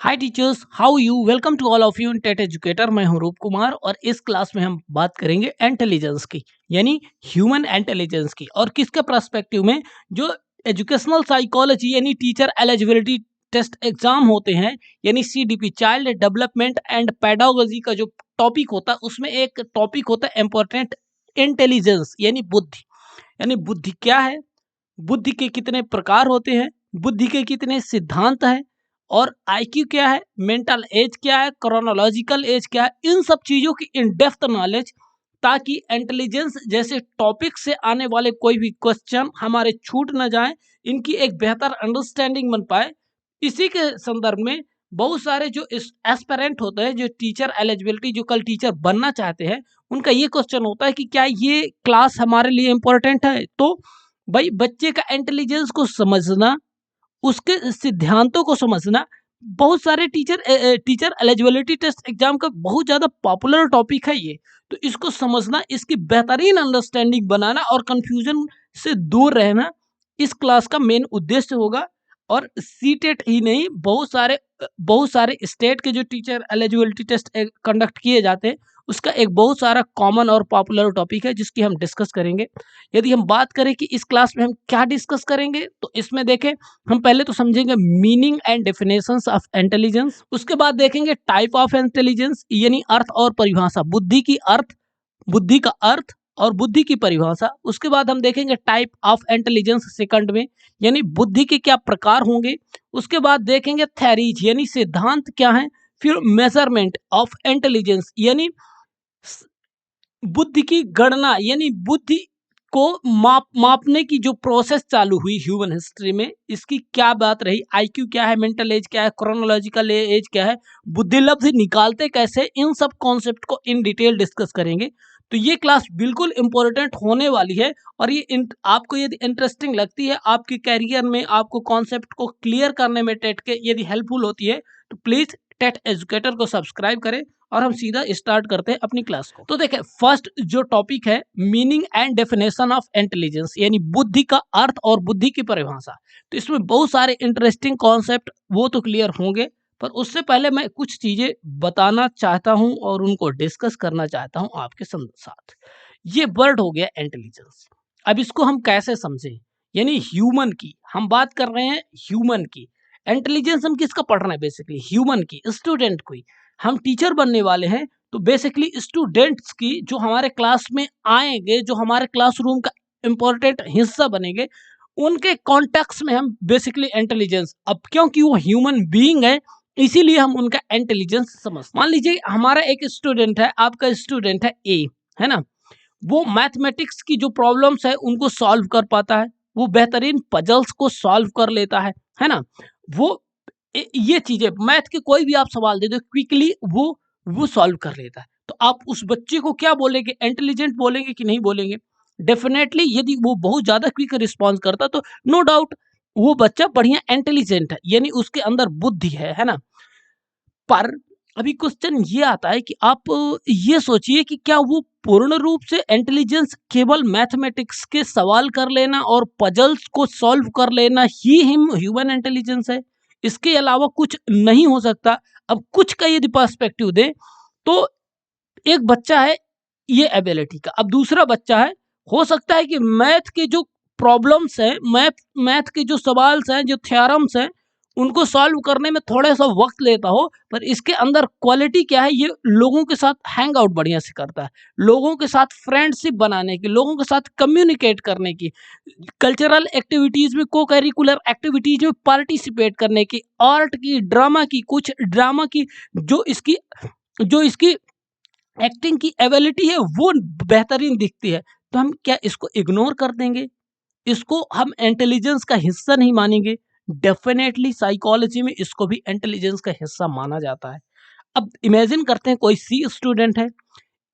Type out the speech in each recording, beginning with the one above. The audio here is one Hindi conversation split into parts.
Hi teachers, how you. Welcome to all of you in TET educator. मैं हूं रूप कुमार और इस क्लास में हम बात करेंगे इंटेलिजेंस की, यानी ह्यूमन इंटेलिजेंस की। और किसके पर्सपेक्टिव में? जो एजुकेशनल साइकोलॉजी यानी टीचर एलिजिबिलिटी टेस्ट एग्जाम होते हैं, यानी CDP child development and pedagogy का जो टॉपिक होता है, उसमें एक टॉपिक होता है इंपॉर्टेंट, इंटेलिजेंस यानी बुद्धि। यानी बुद्धि क्या है, बुद्धि के कितने प्रकार होते हैं, बुद्धि के कितने सिद्धांत हैं, और आईक्यू क्या है, मेंटल एज क्या है, क्रोनोलॉजिकल एज क्या है, इन सब चीज़ों की इन डेप्थ नॉलेज, ताकि इंटेलिजेंस जैसे टॉपिक से आने वाले कोई भी क्वेश्चन हमारे छूट न जाए, इनकी एक बेहतर अंडरस्टैंडिंग बन पाए। इसी के संदर्भ में बहुत सारे जो एस्पिरेंट होते हैं, जो टीचर एलिजिबिलिटी, जो कल टीचर बनना चाहते हैं, उनका ये क्वेश्चन होता है कि क्या ये क्लास हमारे लिए इम्पोर्टेंट है। तो भाई, बच्चे का इंटेलिजेंस को समझना, उसके सिद्धांतों को समझना, बहुत सारे टीचर एलिजिबिलिटी टेस्ट एग्जाम का बहुत ज़्यादा पॉपुलर टॉपिक है ये। तो इसको समझना, इसकी बेहतरीन अंडरस्टैंडिंग बनाना और कंफ्यूजन से दूर रहना इस क्लास का मेन उद्देश्य होगा। और सीटेट ही नहीं, बहुत सारे स्टेट के जो टीचर एलिजिबिलिटी टेस्ट कंडक्ट किए जाते हैं, उसका एक बहुत सारा कॉमन और पॉपुलर टॉपिक है जिसकी हम डिस्कस करेंगे। यदि हम बात करें कि इस क्लास में हम क्या डिस्कस करेंगे, तो इसमें देखें, हम पहले तो समझेंगे meaning and definitions of intelligence. उसके बाद देखेंगे टाइप ऑफ इंटेलिजेंस, यानी अर्थ और परिभाषा, बुद्धि की अर्थ, बुद्धि का अर्थ और बुद्धि की परिभाषा। उसके बाद हम देखेंगे टाइप ऑफ इंटेलिजेंस सेकंड में, यानी बुद्धि के क्या प्रकार होंगे। उसके बाद देखेंगे थ्योरीज, यानी सिद्धांत क्या है। फिर मेजरमेंट ऑफ इंटेलिजेंस, यानी बुद्धि की गणना, यानी बुद्धि को मापने की जो प्रोसेस चालू हुई ह्यूमन हिस्ट्री में, इसकी क्या बात रही, आईक्यू क्या है, मेंटल एज क्या है, क्रोनोलॉजिकल एज क्या है, बुद्धि लब्ध निकालते कैसे, इन सब कॉन्सेप्ट को इन डिटेल डिस्कस करेंगे। तो ये क्लास बिल्कुल इंपॉर्टेंट होने वाली है। और ये आपको यदि इंटरेस्टिंग लगती है, आपके कैरियर में आपको कॉन्सेप्ट को क्लियर करने में टेट के यदि हेल्पफुल होती है, तो प्लीज टेट एजुकेटर को सब्सक्राइब करें। और हम सीधा स्टार्ट करते हैं अपनी क्लास को। तो देखें, फर्स्ट जो टॉपिक है, meaning and definition of intelligence, यानी बुद्धि का अर्थ और बुद्धि की परिभाषा। तो इसमें बहुत सारे इंटरेस्टिंग कॉन्सेप्ट वो तो क्लियर होंगे, पर उससे पहले मैं कुछ चीजें बताना चाहता हूं और उनको डिस्कस करना चाहता हूं आपके साथ। ये वर्ड हो गया इंटेलिजेंस। अब इसको हम कैसे समझें, यानी ह्यूमन की हम बात कर रहे हैं, ह्यूमन की इंटेलिजेंस हम किसका पढ़ रहे हैं, बेसिकली ह्यूमन की, स्टूडेंट की। हम टीचर बनने वाले हैं, तो बेसिकली स्टूडेंट्स की, जो हमारे क्लास में आएंगे, जो हमारे क्लासरूम का इम्पोर्टेंट हिस्सा बनेंगे, उनके कॉन्टेक्स्ट में हम बेसिकली इंटेलिजेंस, अब क्योंकि वो ह्यूमन बीइंग है, इसीलिए हम उनका इंटेलिजेंस समझते हैं। मान लीजिए हमारा एक स्टूडेंट है, आपका स्टूडेंट है ए, है ना। वो मैथमेटिक्स की जो प्रॉब्लम्स है उनको सॉल्व कर पाता है, वो बेहतरीन पजल्स को सॉल्व कर लेता है ना। वो ये चीजें, मैथ के कोई भी आप सवाल दे दो, क्विकली वो सॉल्व कर लेता है। तो आप उस बच्चे को क्या बोलेंगे, इंटेलिजेंट बोलेंगे कि नहीं बोलेंगे? डेफिनेटली, यदि वो बहुत ज्यादा क्विक रिस्पॉन्स करता, तो नो डाउट वो बच्चा बढ़िया इंटेलिजेंट है, यानी उसके अंदर बुद्धि है ना। पर अभी क्वेश्चन ये आता है कि आप ये सोचिए कि क्या वो पूर्ण रूप से इंटेलिजेंस केवल मैथमेटिक्स के सवाल कर लेना और पजल्स को सॉल्व कर लेना ही ह्यूमन इंटेलिजेंस है? इसके अलावा कुछ नहीं हो सकता। अब कुछ का यदि पर्सपेक्टिव दे, तो एक बच्चा है ये एबिलिटी का, अब दूसरा बच्चा है, हो सकता है कि मैथ के जो प्रॉब्लम्स हैं, मैथ के जो सवाल हैं, जो थ्योरम्स हैं, उनको सॉल्व करने में थोड़ा सा वक्त लेता हो, पर इसके अंदर क्वालिटी क्या है, ये लोगों के साथ हैंग आउट बढ़िया से करता है, लोगों के साथ फ्रेंडशिप बनाने की, लोगों के साथ कम्युनिकेट करने की, कल्चरल एक्टिविटीज में, को करिकुलर एक्टिविटीज में पार्टिसिपेट करने की, आर्ट की, ड्रामा की, कुछ ड्रामा की जो इसकी एक्टिंग की एबिलिटी है, वो बेहतरीन दिखती है। तो हम क्या इसको इग्नोर कर देंगे? इसको हम इंटेलिजेंस का हिस्सा नहीं मानेंगे? डेफिनेटली साइकोलॉजी में इसको भी इंटेलिजेंस का हिस्सा माना जाता है। अब इमेजिन करते हैं कोई सी स्टूडेंट है,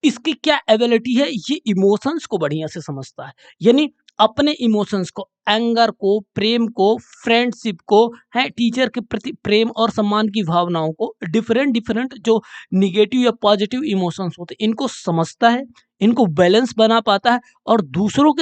इसकी क्या एबिलिटी है, ये इमोशंस को बढ़िया से समझता है, यानी अपने इमोशंस को, एंगर को, प्रेम को, फ्रेंडशिप को, है टीचर के प्रति प्रेम और सम्मान की भावनाओं को, डिफरेंट डिफरेंट जो निगेटिव या पॉजिटिव इमोशंस होते हैं, इनको समझता है, इनको बैलेंस बना पाता है और दूसरों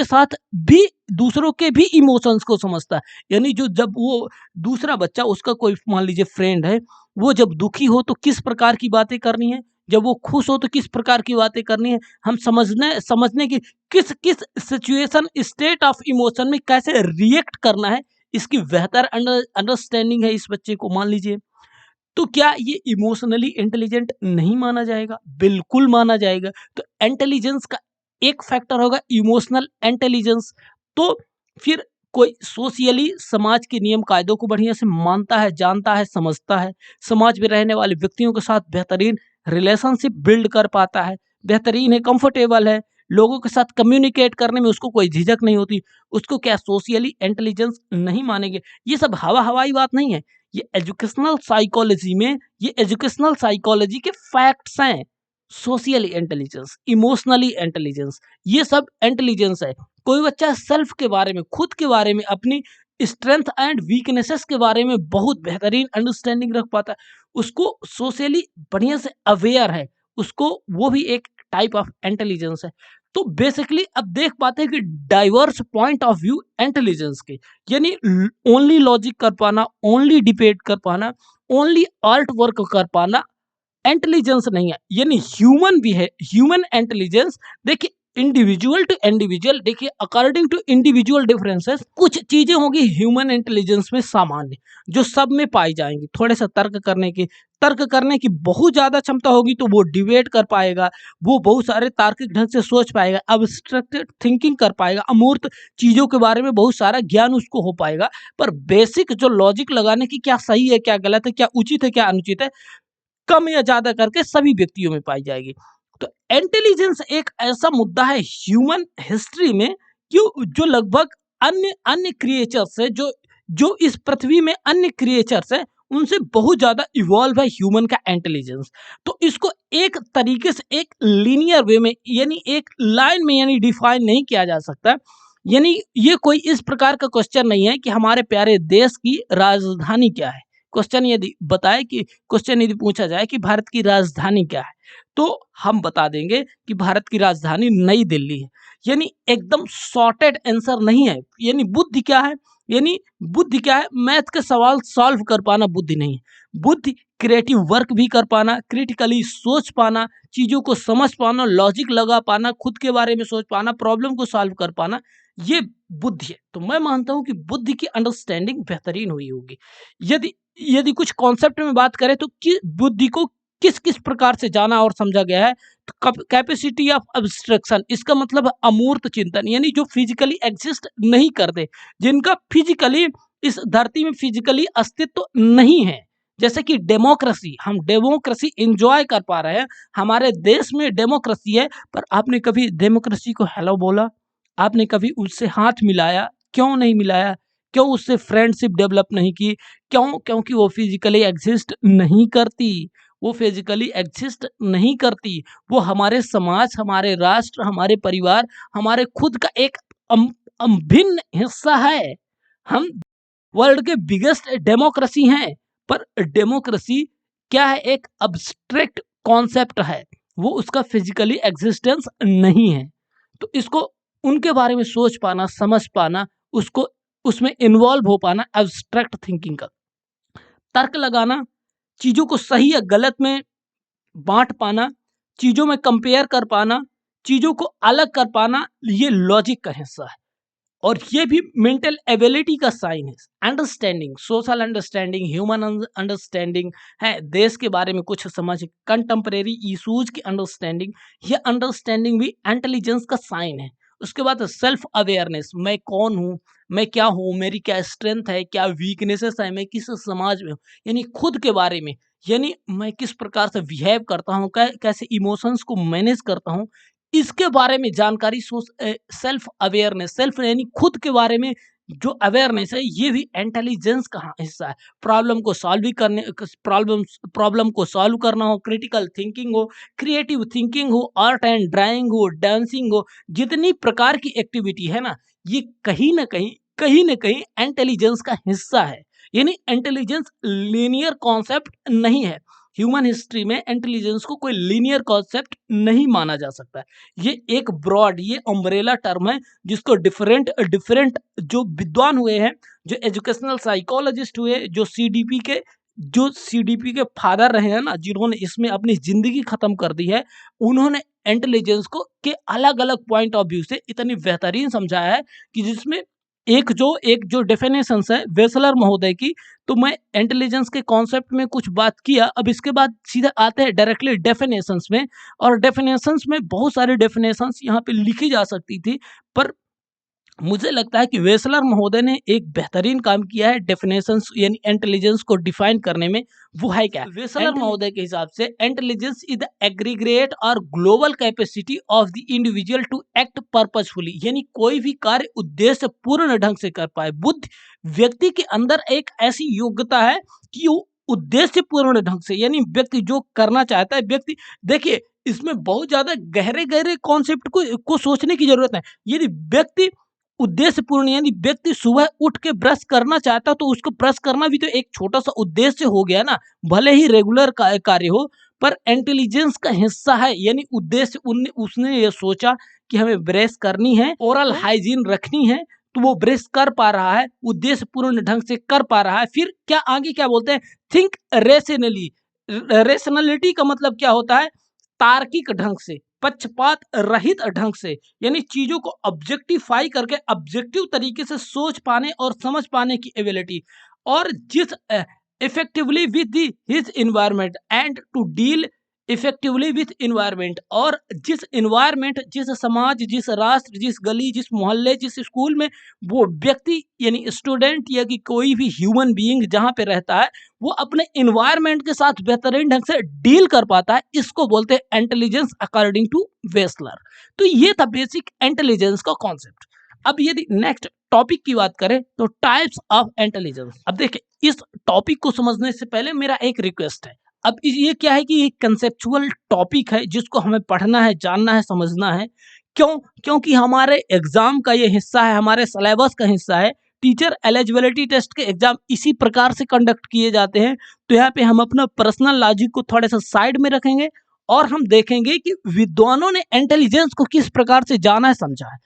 के भी इमोशंस को समझता है। यानी जो जब वो दूसरा बच्चा, उसका कोई मान लीजिए फ्रेंड है, वो जब दुखी हो तो किस प्रकार की बातें करनी है, जब वो खुश हो तो किस प्रकार की बातें करनी है, हम समझने की किस किस सिचुएशन, स्टेट ऑफ इमोशन में कैसे रिएक्ट करना है, इसकी बेहतर अंडरस्टैंडिंग है इस बच्चे को, मान लीजिए। तो क्या ये इमोशनली इंटेलिजेंट नहीं माना जाएगा? बिल्कुल माना जाएगा। तो इंटेलिजेंस का एक फैक्टर होगा इमोशनल इंटेलिजेंस। तो फिर कोई सोशियली समाज के नियम कायदों को बढ़िया से मानता है, जानता है, समझता है, समाज में रहने वाले व्यक्तियों के साथ बेहतरीन रिलेशनशिप बिल्ड कर पाता है, बेहतरीन है, कंफर्टेबल है, लोगों के साथ कम्युनिकेट करने में उसको कोई झिझक नहीं होती। उसको क्या सोशियली इंटेलिजेंस नहीं मानेंगे? ये सब हवा हवाई बात नहीं है। ये एजुकेशनल साइकोलॉजी के फैक्ट्स हैं। सोशली इंटेलिजेंस, इमोशनली इंटेलिजेंस, ये सब इंटेलिजेंस है। कोई बच्चा सेल्फ के बारे में, खुद के बारे में, अपनी स्ट्रेंथ एंड वीकनेसेस के बारे में बहुत बेहतरीन अंडरस्टैंडिंग रख पाता है, उसको सोशली बढ़िया से अवेयर है, उसको वो भी एक टाइप ऑफ इंटेलिजेंस है। तो बेसिकली अब देख पाते हैं कि diverse point of view intelligence के, यानी ओनली लॉजिक कर पाना, ओनली डिबेट कर पाना, ओनली आर्ट वर्क कर पाना इंटेलिजेंस नहीं है। यानी ह्यूमन भी है, ह्यूमन इंटेलिजेंस। देखिए इंडिविजुअल टू इंडिविजुअल, देखिए अकॉर्डिंग टू इंडिविजुअल डिफरेंसेस कुछ चीजें होंगी ह्यूमन इंटेलिजेंस में सामान्य, जो सब में पाई जाएंगी। थोड़े सा तर्क करने की बहुत ज्यादा क्षमता होगी तो वो डिबेट कर पाएगा, वो बहुत सारे तार्किक ढंग से सोच पाएगा, अब्स्ट्रैक्टेड थिंकिंग कर पाएगा, अमूर्त चीजों के बारे में बहुत सारा ज्ञान उसको हो पाएगा। पर बेसिक जो लॉजिक लगाने की, क्या सही है, क्या गलत है, क्या उचित है, क्या अनुचित है, कम या ज्यादा करके सभी व्यक्तियों में पाई जाएगी। तो इंटेलिजेंस एक ऐसा मुद्दा है ह्यूमन हिस्ट्री में कि जो लगभग अन्य अन्य क्रिएचर्स है, जो जो इस पृथ्वी में अन्य क्रिएचर्स है, उनसे बहुत ज्यादा इवॉल्व है ह्यूमन का इंटेलिजेंस। तो इसको एक तरीके से, एक लीनियर वे में, यानी एक लाइन में, यानी डिफाइन नहीं किया जा सकता। यानी ये कोई इस प्रकार का क्वेश्चन नहीं है कि हमारे प्यारे देश की राजधानी क्या है। क्वेश्चन यदि पूछा जाए कि भारत की राजधानी क्या है, तो हम बता देंगे कि भारत की राजधानी नई दिल्ली है। यानी एकदम सॉर्टेड आंसर नहीं है। यानी बुद्धि क्या है? मैथ के सवाल सॉल्व कर पाना बुद्धि नहीं है। बुद्धि क्रिएटिव वर्क भी कर पाना, क्रिटिकली सोच पाना, चीजों को समझ पाना, लॉजिक लगा पाना, खुद के बारे में सोच पाना, प्रॉब्लम को सॉल्व कर पाना, ये बुद्धि है। तो मैं मानता हूं कि बुद्धि की अंडरस्टैंडिंग बेहतरीन हुई होगी। यदि यदि कुछ कॉन्सेप्ट में बात करें तो बुद्धि को किस किस प्रकार से जाना और समझा गया है, तो कैपेसिटी ऑफ अब्स्ट्रक्शन, इसका मतलब अमूर्त चिंतन, यानी जो फिजिकली एग्जिस्ट नहीं करते, जिनका फिजिकली इस धरती में फिजिकली अस्तित्व नहीं है। जैसे कि डेमोक्रेसी, हम डेमोक्रेसी एंजॉय कर पा रहे हैं, हमारे देश में डेमोक्रेसी है, पर आपने कभी डेमोक्रेसी को हेलो बोला? आपने कभी उससे हाथ मिलाया? क्यों नहीं मिलाया? क्यों उससे फ्रेंडशिप डेवलप नहीं की? क्यों? क्योंकि वो फिजिकली एग्जिस्ट नहीं करती। वो फिजिकली एग्जिस्ट नहीं करती। वो हमारे समाज, हमारे राष्ट्र, हमारे परिवार, हमारे खुद का एक अभिन्न हिस्सा है। हम वर्ल्ड के बिगेस्ट डेमोक्रेसी हैं, पर डेमोक्रेसी क्या है? एक अब्स्ट्रैक्ट कॉन्सेप्ट है, वो उसका फिजिकली एग्जिस्टेंस नहीं है। तो इसको, उनके बारे में सोच पाना, समझ पाना, उसको उसमें इन्वॉल्व हो पाना, एब्स्ट्रैक्ट थिंकिंग का तर्क लगाना, चीजों को सही या गलत में बांट पाना, चीजों में कंपेयर कर पाना, चीजों को अलग कर पाना, ये लॉजिक का हिस्सा है। और ये भी मेंटल एबिलिटी का साइन है। Understanding, social understanding, human understanding है, देश के बारे में कुछ समझ, कंटेम्परेरी इशूज की अंडरस्टैंडिंग, ये अंडरस्टैंडिंग भी इंटेलिजेंस का साइन है। उसके बाद सेल्फ अवेयरनेस, मैं कौन हूँ, मैं क्या हूँ, मेरी क्या स्ट्रेंथ है, क्या वीकनेसेस है, मैं किस समाज में हूँ, यानी खुद के बारे में, यानी मैं किस प्रकार से बिहेव करता हूँ, कैसे इमोशंस को मैनेज करता हूँ, इसके बारे में जानकारी। सेल्फ अवेयरनेस, सेल्फ यानी खुद के बारे में जो अवेयरनेस है, ये भी इंटेलिजेंस का हिस्सा है। प्रॉब्लम को सॉल्व करना हो, क्रिटिकल थिंकिंग हो, क्रिएटिव थिंकिंग हो, आर्ट एंड ड्राइंग हो, डांसिंग हो, जितनी प्रकार की एक्टिविटी है ना, ये कहीं ना कहीं इंटेलिजेंस का हिस्सा है। यानी इंटेलिजेंस लीनियर कॉन्सेप्ट नहीं है। ह्यूमन हिस्ट्री में इंटेलिजेंस को कोई लीनियर कॉन्सेप्ट नहीं माना जा सकता है। ये एक ब्रॉड, ये अम्ब्रेला टर्म है जिसको डिफरेंट डिफरेंट जो विद्वान हुए हैं, जो एजुकेशनल साइकोलॉजिस्ट हुए, जो सीडीपी के फादर रहे हैं ना, जिन्होंने इसमें अपनी जिंदगी खत्म कर दी है, उन्होंने इंटेलिजेंस को के अलग अलग पॉइंट ऑफ व्यू से इतनी बेहतरीन समझाया है कि जिसमें एक जो डेफिनेशंस है वेसलर महोदय की। तो मैं इंटेलिजेंस के कॉन्सेप्ट में कुछ बात किया, अब इसके बाद सीधा आते हैं डायरेक्टली डेफिनेशंस में। और डेफिनेशंस में बहुत सारी डेफिनेशंस यहाँ पे लिखी जा सकती थी, पर मुझे लगता है कि वेसलर महोदय ने एक बेहतरीन काम किया है डेफिनेशंस यानी इंटेलिजेंस को डिफाइन करने में। वो है क्या? वेसलर महोदय के हिसाब से intelligence is the aggregate or global capacity of the individual to act purposefully, यानी कोई भी कार्य उद्देश्य पूर्ण ढंग से कर पाए। बुद्धि व्यक्ति के अंदर एक ऐसी योग्यता है कि वो उद्देश्य पूर्ण ढंग से, यानी व्यक्ति जो करना चाहता है, व्यक्ति देखिए इसमें बहुत ज्यादा गहरे गहरे कॉन्सेप्ट को सोचने की जरूरत है। यदि व्यक्ति उद्देश्य पूर्ण, यानी व्यक्ति सुबह उठ के ब्रश करना चाहता तो उसको ब्रश करना भी तो एक छोटा सा उद्देश्य हो गया ना, भले ही रेगुलर कार्य हो, पर इंटेलिजेंस का हिस्सा है। यानी उद्देश्य उसने ये सोचा कि हमें ब्रश करनी है, ओरल हाइजीन रखनी है, तो वो ब्रश कर पा रहा है, उद्देश्य पूर्ण ढंग से कर पा रहा है। फिर क्या आगे क्या बोलते हैं? Think rationally. रेशनलिटी का मतलब क्या होता है? तार्किक ढंग से, पक्षपात रहित ढंग से, यानी चीजों को ऑब्जेक्टिफाई करके ऑब्जेक्टिव तरीके से सोच पाने और समझ पाने की एबिलिटी, और जिस effectively with his environment and to deal effectively with environment, और जिस इन्वायरमेंट, जिस समाज, जिस राष्ट्र, जिस गली, जिस मोहल्ले, जिस स्कूल में वो व्यक्ति यानी स्टूडेंट या कि कोई भी ह्यूमन बीइंग जहाँ पे रहता है, वो अपने इन्वायरमेंट के साथ बेहतरीन ढंग से डील कर पाता है, इसको बोलते हैं इंटेलिजेंस अकॉर्डिंग टू वेसलर। तो ये था बेसिक इंटेलिजेंस का कॉन्सेप्ट। अब यदि नेक्स्ट टॉपिक की बात करें तो टाइप्स ऑफ इंटेलिजेंस। अब देखिए इस टॉपिक को समझने से पहले मेरा एक रिक्वेस्ट है। अब ये क्या है कि ये कंसेप्चुअल टॉपिक है जिसको हमें पढ़ना है, जानना है, समझना है। क्योंकि हमारे एग्जाम का ये हिस्सा है, हमारे सिलेबस का हिस्सा है। टीचर एलिजिबिलिटी टेस्ट के एग्जाम इसी प्रकार से कंडक्ट किए जाते हैं। तो यहाँ पे हम अपना पर्सनल लॉजिक को थोड़ा सा साइड में रखेंगे और हम देखेंगे कि विद्वानों ने इंटेलिजेंस को किस प्रकार से जाना है, समझा है।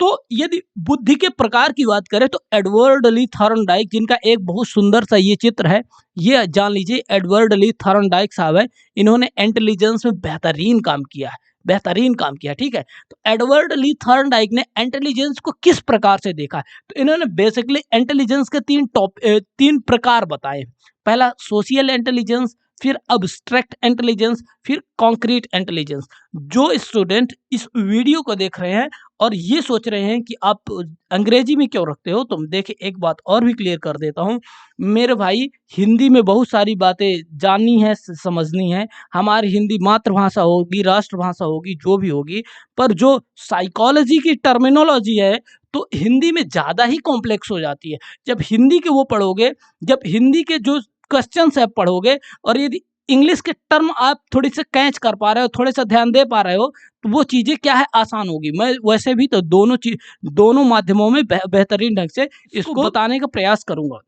तो यदि बुद्धि के प्रकार की बात करें तो एडवर्ड ली थॉर्नडाइक, जिनका एक बहुत सुंदर सा ये चित्र है, ये जान लीजिए एडवर्ड ली थॉर्नडाइक साहब है। इन्होंने इंटेलिजेंस में बेहतरीन काम किया है, बेहतरीन काम किया, ठीक है। तो एडवर्ड ली थॉर्नडाइक ने इंटेलिजेंस को किस प्रकार से देखा है, तो इन्होंने बेसिकली इंटेलिजेंस के तीन प्रकार बताए। पहला सोशल इंटेलिजेंस, फिर अब्स्ट्रैक्ट इंटेलिजेंस, फिर कॉन्क्रीट इंटेलिजेंस। जो स्टूडेंट इस वीडियो को देख रहे हैं और ये सोच रहे हैं कि आप अंग्रेजी में क्यों रखते हो, तो देखिए एक बात और भी क्लियर कर देता हूँ मेरे भाई, हिंदी में बहुत सारी बातें जाननी है, समझनी है। हमारी हिंदी मातृभाषा होगी, राष्ट्रभाषा होगी, जो भी होगी, पर जो साइकोलॉजी की टर्मिनोलॉजी है तो हिंदी में ज़्यादा ही कॉम्प्लेक्स हो जाती है। जब हिंदी के वो पढ़ोगे, जब हिंदी के जो क्वेश्चन आप पढ़ोगे, और यदि इंग्लिश के टर्म आप थोड़ी से कैच कर पा रहे हो, थोड़े सा ध्यान दे पा रहे हो, तो वो चीज़ें क्या है, आसान होगी। मैं वैसे भी तो दोनों माध्यमों में बेहतरीन ढंग से इसको बताने का प्रयास करूंगा।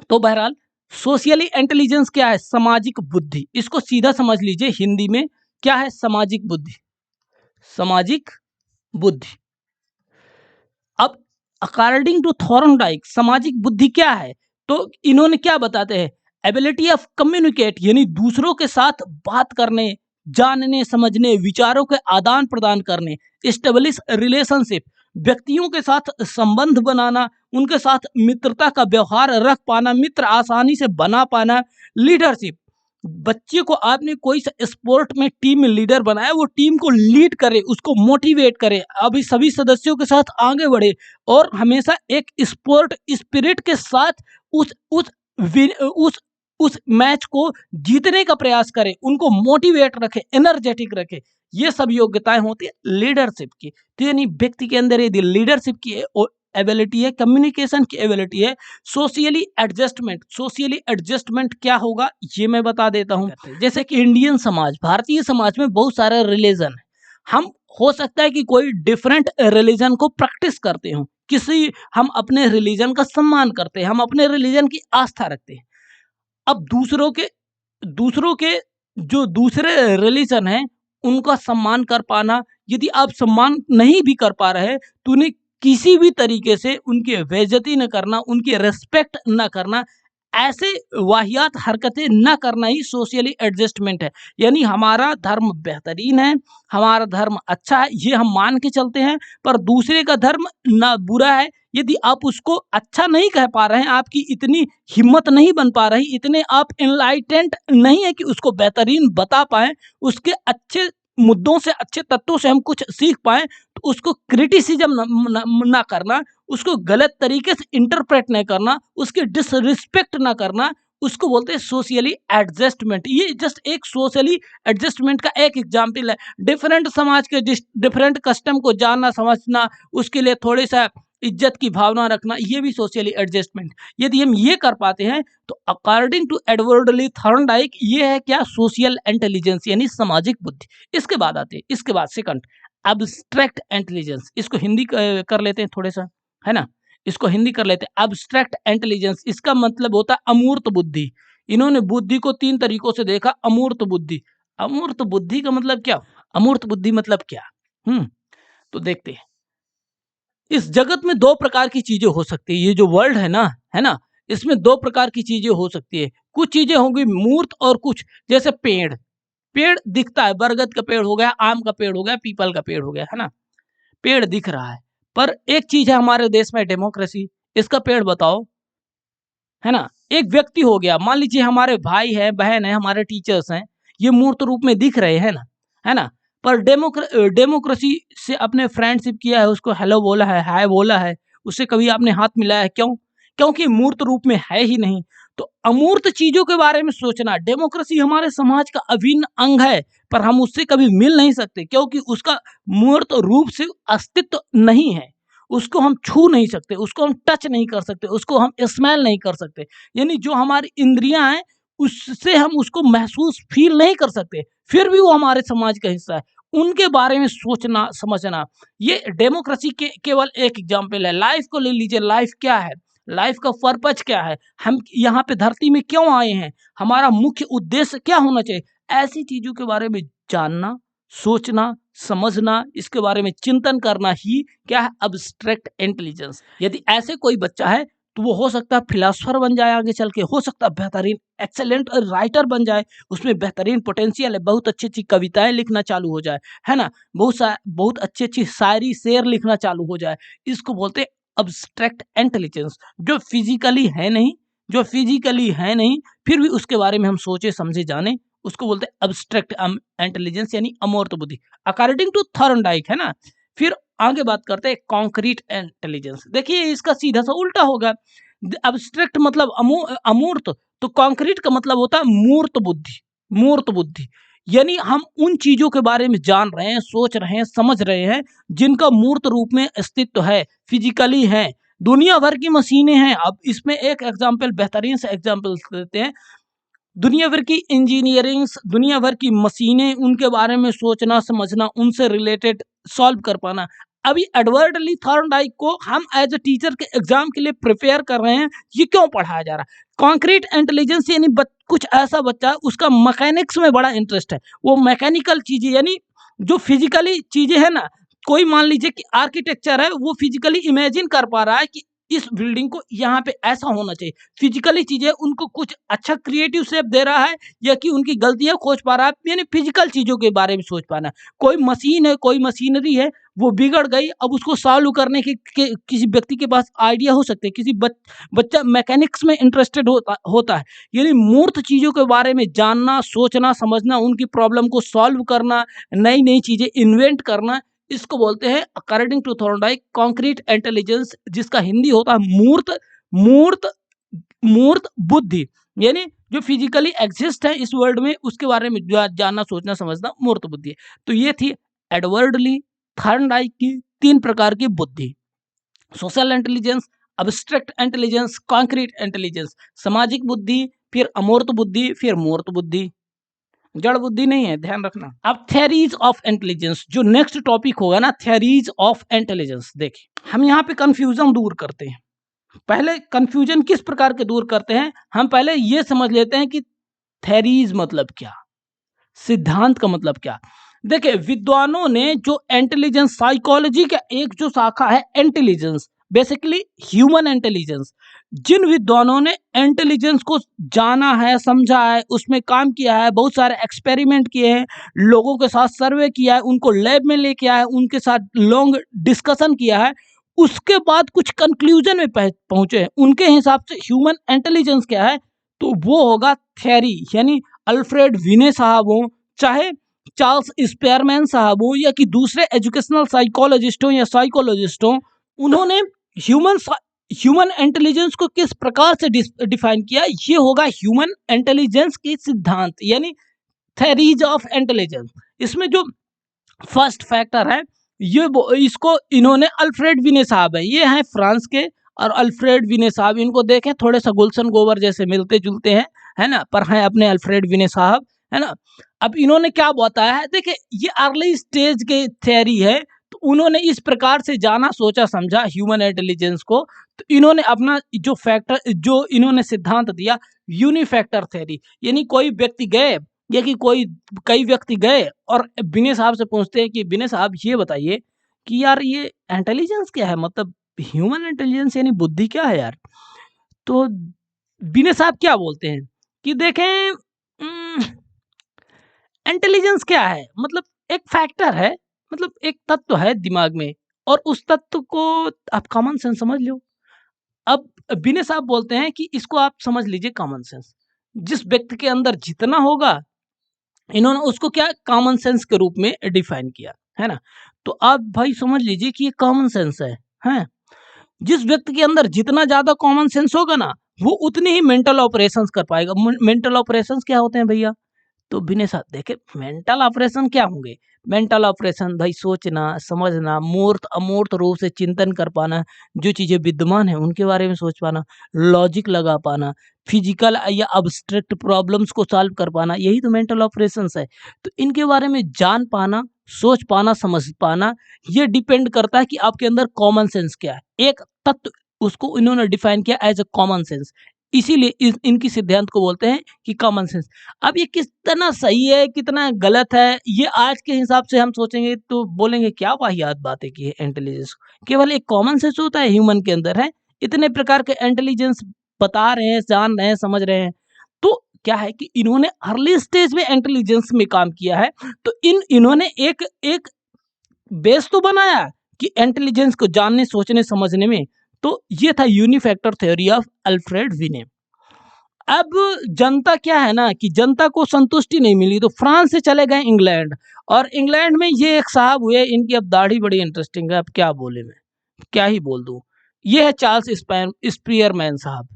तो बहरहाल सोशली इंटेलिजेंस क्या है? सामाजिक बुद्धि। इसको सीधा समझ लीजिए, हिंदी में क्या है? सामाजिक बुद्धि। सामाजिक बुद्धि। अब अकॉर्डिंग टू थॉर्नडाइक सामाजिक बुद्धि क्या है, तो इन्होंने क्या बताते हैं? एबिलिटी ऑफ कम्युनिकेट, यानी दूसरों के साथ बात करने, जानने, समझने, विचारों के आदान प्रदान करने। एस्टेब्लिश रिलेशनशिप, व्यक्तियों के साथ संबंध बनाना, उनके साथ मित्रता का व्यवहार रख पाना, मित्र आसानी से बना पाना। लीडरशिप, बच्चे को आपने कोई स्पोर्ट में टीम लीडर बनाया, वो टीम को लीड करे, उसको मोटिवेट करे, अभी सभी सदस्यों के साथ आगे बढ़े और हमेशा एक स्पोर्ट स्पिरिट के साथ उस मैच को जीतने का प्रयास करे, उनको मोटिवेट रखे, एनर्जेटिक रखे। ये सब योग्यताएं होती है लीडरशिप की। तो यानी व्यक्ति के अंदर यदि लीडरशिप की एबिलिटी है, कम्युनिकेशन की एबिलिटी है। सोशली एडजस्टमेंट, सोशली एडजस्टमेंट क्या होगा ये मैं बता देता हूँ। जैसे कि इंडियन समाज, भारतीय समाज में बहुत सारे रिलीजन है, हम हो सकता है कि कोई डिफरेंट रिलीजन को प्रैक्टिस करते हो, हम अपने रिलीजन का सम्मान करते हैं, हम अपने रिलीजन की आस्था रखते हैं। अब दूसरों के दूसरों के जो दूसरे रिलीजन हैं उनका सम्मान कर पाना। यदि आप सम्मान नहीं भी कर पा रहे हैं तो उन्हें किसी भी तरीके से उनकी बेइज्जती न करना, उनकी रिस्पेक्ट न करना, ऐसे वाहियात हरकतें न करना ही सोशली एडजस्टमेंट है। यानी हमारा धर्म बेहतरीन है, हमारा धर्म अच्छा है, ये हम मान के चलते हैं, पर दूसरे का धर्म ना बुरा है। यदि आप उसको अच्छा नहीं कह पा रहे हैं, आपकी इतनी हिम्मत नहीं बन पा रही, इतने आप एनलाइटेंड नहीं है कि उसको बेहतरीन बता पाएँ, उसके अच्छे मुद्दों से, अच्छे तत्वों से हम कुछ सीख पाएँ, तो उसको क्रिटिसिज़्म ना करना, उसको गलत तरीके से इंटरप्रेट नहीं करना, उसकी डिसरिस्पेक्ट ना करना, उसको बोलते हैं सोशली एडजस्टमेंट। ये जस्ट एक सोशली एडजस्टमेंट का एक एग्जाम्पल है। डिफरेंट समाज के डिफरेंट कस्टम को जानना समझना, उसके लिए थोड़ी सा इज्जत की भावना रखना, ये भी सोशली एडजस्टमेंट। यदि हम ये कर पाते हैं तो according to Edward Lee Thorndike ये है क्या, सोशल इंटेलिजेंस यानी सामाजिक बुद्धि। इसके बाद आते हैं, इसके बाद सेकंड अब्स्ट्रैक्ट इंटेलिजेंस। इसको हिंदी कर लेते हैं थोड़े सा, है ना, इसको हिंदी कर लेते हैं। अब्स्ट्रैक्ट इंटेलिजेंस इसका मतलब होता है अमूर्त बुद्धि। इन्होंने बुद्धि को तीन तरीकों से देखा। अमूर्त बुद्धि, अमूर्त बुद्धि का मतलब क्या, अमूर्त बुद्धि मतलब क्या, तो देखते हैं। इस जगत में दो प्रकार की चीजें हो सकती है। ये जो वर्ल्ड है ना, इसमें दो प्रकार की चीजें हो सकती है। कुछ चीजें होंगी मूर्त और कुछ, जैसे पेड़, पेड़ दिखता है, बरगद का पेड़ हो गया, आम का पेड़ हो गया, पीपल का पेड़ हो गया, है ना, पेड़ दिख रहा है। पर एक चीज है हमारे देश में, डेमोक्रेसी, इसका पेड़ बताओ, है ना। एक व्यक्ति हो गया, मान लीजिए हमारे भाई है, बहन है, हमारे टीचर्स हैं, ये मूर्त रूप में दिख रहे हैं ना, है ना। पर डेमोक्रेसी से अपने फ्रेंडशिप किया है, उसको हेलो बोला है, हाय बोला है, उससे कभी आपने हाथ मिलाया है, क्यों, क्योंकि मूर्त रूप में है ही नहीं। तो अमूर्त चीजों के बारे में सोचना, डेमोक्रेसी हमारे समाज का अभिन्न अंग है, पर हम उससे कभी मिल नहीं सकते क्योंकि उसका मूर्त रूप से अस्तित्व नहीं है। उसको हम छू नहीं सकते, उसको हम टच नहीं कर सकते, उसको हम स्मेल नहीं कर सकते। यानी जो हमारी इंद्रियां हैं उससे हम उसको महसूस फील नहीं कर सकते, फिर भी वो हमारे समाज का हिस्सा है। उनके बारे में सोचना समझना, ये डेमोक्रेसी के केवल एक एग्जाम्पल है। लाइफ को ले लीजिए, लाइफ क्या है, लाइफ का पर्पज क्या है, हम यहाँ पे धरती में क्यों आए हैं, हमारा मुख्य उद्देश्य क्या होना चाहिए, ऐसी चीजों के बारे में जानना, सोचना, समझना, इसके बारे में चिंतन करना ही क्या है, अब्स्ट्रैक्ट इंटेलिजेंस। यदि ऐसे कोई बच्चा है तो वो हो सकता है फिलोसोफर बन जाए, आगे चल के हो सकता है बेहतरीन एक्सेलेंट राइटर बन जाए, उसमें बेहतरीन पोटेंशियल है, बहुत अच्छी अच्छी कविताएं लिखना चालू हो जाए, है ना, बहुत अच्छी अच्छी शायरी शेर लिखना चालू हो जाए। इसको बोलते हैं अब्स्ट्रैक्ट इंटेलिजेंस। जो फिजिकली है नहीं फिर भी उसके बारे में हम सोचे समझे जाने, उसको बोलते हैं अब्स्ट्रैक्ट इंटेलिजेंस यानी अमूर्त बुद्धि, अकॉर्डिंग टू थॉर्नडाइक, है ना। फिर आगे बात करते हैं कॉन्क्रीट इंटेलिजेंस। देखिए इसका सीधा सा उल्टा होगा। अब्स्ट्रैक्ट मतलब अमूर्त, तो कॉन्क्रीट का मतलब होता है मूर्त बुद्धि। मूर्त बुद्धि यानी हम उन चीजों के बारे में जान रहे हैं, सोच रहे हैं, समझ रहे हैं जिनका मूर्त रूप में अस्तित्व है, फिजिकली है। दुनिया भर की मशीनें हैं। अब इसमें एक एग्जाम्पल, बेहतरीन से एग्जाम्पल देते हैं। दुनिया भर की इंजीनियरिंग्स, दुनिया भर की मशीनें, उनके बारे में सोचना समझना, उनसे रिलेटेड सॉल्व कर पाना। अभी एडवर्ड ली थॉर्नडाइक को हम एज अ टीचर के एग्जाम के लिए प्रिपेयर कर रहे हैं, ये क्यों पढ़ाया जा रहा है। कॉन्क्रीट इंटेलिजेंस यानी कुछ ऐसा बच्चा है उसका मैकेनिक्स में बड़ा इंटरेस्ट है, वो मैकेनिकल चीजें यानी जो फिजिकली चीजें है ना, कोई मान लीजिए कि आर्किटेक्चर है, वो फिजिकली इमेजिन कर पा रहा है कि इस बिल्डिंग को यहाँ पे ऐसा होना चाहिए। फिजिकली चीजें उनको कुछ अच्छा क्रिएटिव शेप दे रहा है, या कि उनकी गलतियां खोज पा रहा है, यानी फिजिकल चीजों के बारे में सोच पाना। कोई मशीन है, कोई मशीनरी है, वो बिगड़ गई, अब उसको सॉल्व करने के किसी व्यक्ति के पास आइडिया हो सकते हैं, किसी बच्चा मैकेनिक्स में इंटरेस्टेड होता है। यानी मूर्त चीजों के बारे में जानना, सोचना, समझना, उनकी प्रॉब्लम को सॉल्व करना, नई नई चीजें इन्वेंट करना, इसको बोलते हैं according to Thorndike concrete intelligence, जिसका हिंदी होता है मूर्त मूर्त मूर्त बुद्धि। यानी जो फिजिकली एग्जिस्ट है इस वर्ल्ड में, उसके बारे में जानना, सोचना, समझना मूर्त बुद्धि है। तो ये थी एडवर्ड ली थॉर्नडाइक की तीन प्रकार की बुद्धि: social intelligence, abstract intelligence, concrete intelligence. सामाजिक बुद्धि, फिर अमूर्त बुद्धि, फिर मूर्त बुद्धि। जड़ बुद्धि नहीं है, ध्यान रखना। अब थ्योरीज ऑफ इंटेलिजेंस जो नेक्स्ट टॉपिक होगा ना, थ्योरीज ऑफ इंटेलिजेंस। देखिए हम यहाँ पे कंफ्यूजन दूर करते हैं। पहले कंफ्यूजन किस प्रकार के दूर करते हैं, हम पहले ये समझ लेते हैं कि थेरीज मतलब क्या, सिद्धांत का मतलब क्या। देखिए विद्वानों ने जो इंटेलिजेंस, साइकोलॉजी का एक जो शाखा है इंटेलिजेंस, बेसिकली ह्यूमन इंटेलिजेंस, जिन विद्वानों ने इंटेलिजेंस को जाना है, समझा है, उसमें काम किया है, बहुत सारे एक्सपेरिमेंट किए हैं, लोगों के साथ सर्वे किया है, उनको लैब में लेके आया है, उनके साथ लॉन्ग डिस्कशन किया है, उसके बाद कुछ कंक्लूजन में पहुंचे हैं, उनके हिसाब से ह्यूमन इंटेलिजेंस क्या है, तो वो होगा थ्योरी, यानी अल्फ्रेड विने साहब हो, चाहे चार्ल्स स्पेयरमैन साहब हो, या कि दूसरे एजुकेशनल साइकोलॉजिस्ट हो या साइकोलॉजिस्ट हो, उन्होंने ह्यूमन ह्यूमन इंटेलिजेंस को किस प्रकार से डिफाइन किया, ये होगा ह्यूमन इंटेलिजेंस की सिद्धांत, यानी थेरीज ऑफ इंटेलिजेंस। इसमें जो फर्स्ट फैक्टर है, ये इसको इन्होंने अल्फ्रेड विने साहब है, ये हैं फ्रांस के, और अल्फ्रेड विने साहब, इनको देखें थोड़े सा गुलशन गोबर जैसे मिलते जुलते हैं, है ना, पर हैं अपने अल्फ्रेड विने साहब, है ना। अब इन्होंने क्या बताया है, देखिए ये अर्ली स्टेज के थ्योरी है, तो उन्होंने इस प्रकार से जाना, सोचा, समझा ह्यूमन इंटेलिजेंस को, तो इन्होंने अपना जो फैक्टर, जो इन्होंने सिद्धांत दिया, यूनिफैक्टर थ्योरी, यानी कोई व्यक्ति गए, या कि कई व्यक्ति गए और विनय साहब से पूछते हैं कि विनय साहब ये बताइए कि यार ये इंटेलिजेंस क्या है, मतलब ह्यूमन इंटेलिजेंस यानी बुद्धि क्या है यार। तो विनय साहब क्या बोलते हैं कि देखें, इंटेलिजेंस क्या है, मतलब एक फैक्टर है, मतलब एक तत्व है दिमाग में, और उस तत्व को आप कॉमन सेंस समझ लो। अब विनय साहब बोलते हैं कि इसको आप समझ लीजिए कॉमन सेंस, जिस व्यक्ति के अंदर जितना होगा, इन्होंने उसको क्या कॉमन सेंस के रूप में डिफाइन किया, है ना। तो आप भाई समझ लीजिए कि ये कॉमन सेंस है, हैं। जिस व्यक्ति के अंदर जितना ज्यादा कॉमन सेंस होगा ना, वो उतनी ही मेंटल ऑपरेशंस कर पाएगा। मेंटल ऑपरेशंस क्या होते हैं भैया, तो बिने साहब देखे मेंटल ऑपरेशन क्या होंगे। मेंटल ऑपरेशन भाई सोचना, समझना, मूर्त अमूर्त रूप से चिंतन कर पाना, जो चीजें विद्यमान है उनके बारे में सोच पाना, लॉजिक लगा पाना, फिजिकल या अब्स्ट्रैक्ट प्रॉब्लम्स को सॉल्व कर पाना, यही तो मेंटल ऑपरेशंस है। तो इनके बारे में जान पाना, सोच पाना, समझ पाना, ये डिपेंड करता है कि आपके अंदर कॉमन सेंस क्या है। एक तत्व उसको इन्होंने डिफाइन किया एज ए कॉमन सेंस, इसीलिए इनकी सिद्धांत को बोलते हैं कि कॉमन सेंस। अब ये कितना सही है, कितना गलत है, ये आज के हिसाब से हम सोचेंगे तो बोलेंगे क्या वाहियात बातें की है इंटेलिजेंस। केवल एक कॉमन सेंस होता है ह्यूमन के अंदर, है इतने प्रकार के इंटेलिजेंस बता रहे हैं, जान रहे हैं, समझ रहे हैं। तो क्या है कि इन्होंने अर्ली स्टेज में इंटेलिजेंस में काम किया है, तो इन्होंने एक एक बेस तो बनाया कि इंटेलिजेंस को जानने, सोचने, समझने में। तो ये था यूनिफैक्टर थ्योरी ऑफ अल्फ्रेड विने। अब जनता क्या है ना कि जनता को संतुष्टि नहीं मिली, तो फ्रांस से चले गए इंग्लैंड, और इंग्लैंड में ये एक साहब हुए, इनकी अब दाढ़ी बड़ी इंटरेस्टिंग है, अब क्या बोले मैं, क्या ही बोल दूं। ये है चार्ल्स स्पीयरमैन साहब।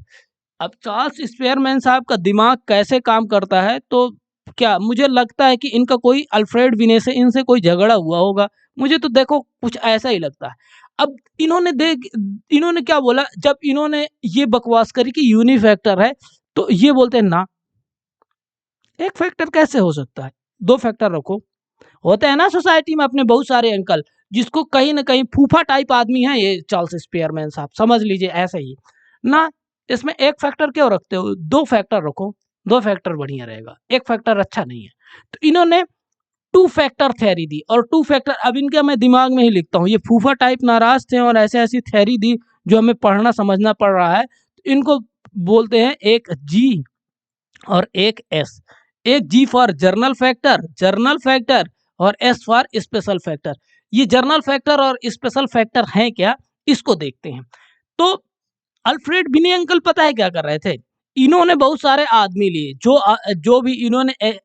अब चार्ल्स स्पेयरमैन साहब का दिमाग कैसे काम करता है, तो क्या मुझे लगता है कि इनका कोई अल्फ्रेड विने से, इनसे कोई झगड़ा हुआ होगा, मुझे तो देखो कुछ ऐसा ही लगता है। अब इन्होंने क्या बोला, जब इन्होंने ये बकवास करी कि यूनिफैक्टर है, तो ये बोलते हैं ना, एक फैक्टर कैसे हो सकता है, दो फैक्टर रखो। होते हैं ना सोसाइटी में अपने बहुत सारे अंकल, जिसको कहीं ना कहीं फूफा टाइप आदमी है ये चार्ल्स स्पेयरमैन साहब, समझ लीजिए ऐसा ही ना। इसमें एक फैक्टर क्यों रखते हो, दो फैक्टर रखो, दो फैक्टर बढ़िया रहेगा, एक फैक्टर अच्छा नहीं है। तो इन्होंने टू फैक्टर थ्योरी दी, और टू फैक्टर अब इनके मैं दिमाग में ही लिखता हूँ, ये फूफा टाइप नाराज थे और ऐसे ऐसी थ्योरी दी जो हमें पढ़ना समझना पड़ रहा है। तो इनको बोलते हैं एक जी और एक एस। एक जी फॉर जर्नल फैक्टर, और एस फॉर स्पेशल फैक्टर। ये जर्नल फैक्टर और स्पेशल फैक्टर हैं क्या, इसको देखते हैं। तो अल्फ्रेड बिनी अंकल पता है क्या कर रहे थे, इन्होंने बहुत सारे आदमी लिए, जो भी इन्होंने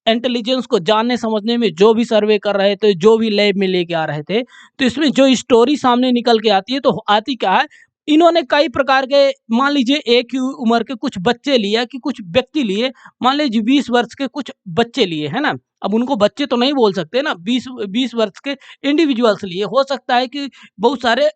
इंटेलिजेंस को जानने समझने में जो भी सर्वे कर रहे थे, जो भी लैब में लेके आ रहे थे, तो इसमें जो स्टोरी सामने निकल के आती है, तो आती क्या है, इन्होंने कई प्रकार के, मान लीजिए एक ही उम्र के कुछ बच्चे लिए, कि कुछ व्यक्ति लिए, मान लीजिए 20 वर्ष के कुछ बच्चे लिए, है ना। अब उनको बच्चे तो नहीं बोल सकते ना, 20 वर्ष के इंडिविजुअल्स लिए, हो सकता है कि बहुत सारे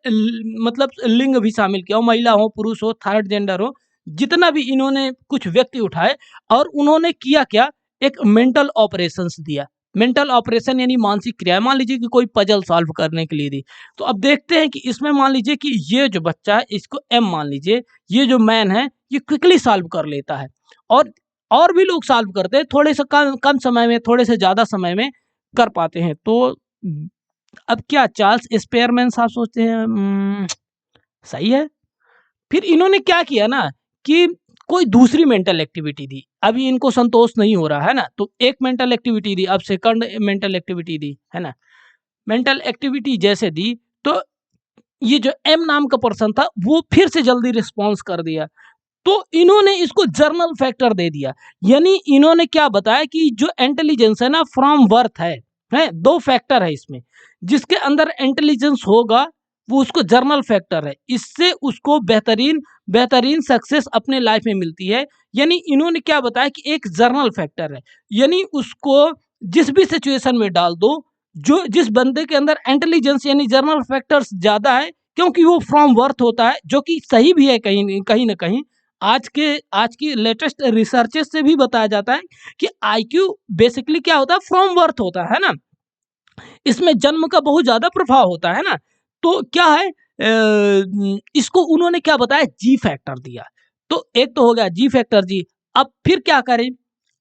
मतलब लिंग भी शामिल किया हो, महिला हो, पुरुष हो, थर्ड जेंडर हो, जितना भी इन्होंने कुछ व्यक्ति उठाए, और उन्होंने किया क्या, एक मेंटल ऑपरेशंस दिया। मेंटल ऑपरेशन यानी मानसिक क्रिया, मान लीजिए कि कोई पजल सॉल्व करने के लिए दी। तो अब देखते हैं कि इसमें मान लीजिए कि ये जो बच्चा है, इसको एम मान लीजिए, ये जो मैन है ये क्विकली सॉल्व कर लेता है, और और भी लोग सॉल्व करते हैं, थोड़े से कम कम समय में, थोड़े से ज़्यादा समय में कर पाते हैं। तो अब क्या चार्ल्स एक्सपेरिमेंट साहब सोचते हैं सही है। फिर इन्होंने क्या किया ना कि कोई दूसरी मेंटल एक्टिविटी दी। अभी इनको संतोष नहीं हो रहा है ना, तो एक मेंटल एक्टिविटी दी, अब सेकंड मेंटल एक्टिविटी दी, है ना। मेंटल एक्टिविटी जैसे दी तो ये जो एम नाम का पर्सन था वो फिर से जल्दी रिस्पॉन्स कर दिया। तो इन्होंने इसको जर्नल फैक्टर दे दिया। यानी इन्होंने क्या बताया कि जो इंटेलिजेंस है ना फ्रॉम बर्थ है, दो फैक्टर है इसमें। जिसके अंदर इंटेलिजेंस होगा वो उसको जर्नल फैक्टर है, इससे उसको बेहतरीन बेहतरीन सक्सेस अपने लाइफ में मिलती है। यानी इन्होंने क्या बताया कि एक जर्नल फैक्टर है, यानी उसको जिस भी सिचुएशन में डाल दो, जो जिस बंदे के अंदर इंटेलिजेंस यानी जर्नल फैक्टर्स ज्यादा है, क्योंकि वो फ्रॉम बर्थ होता है, जो कि सही भी है कहीं ना कहीं। आज की लेटेस्ट रिसर्चेस से भी बताया जाता है कि आईक्यू बेसिकली क्या होता है, फ्रॉम बर्थ होता है ना, इसमें जन्म का बहुत ज्यादा प्रभाव होता है ना। तो क्या है इसको उन्होंने क्या बताया, जी फैक्टर दिया। तो एक तो हो गया जी फैक्टर जी। अब फिर क्या करें,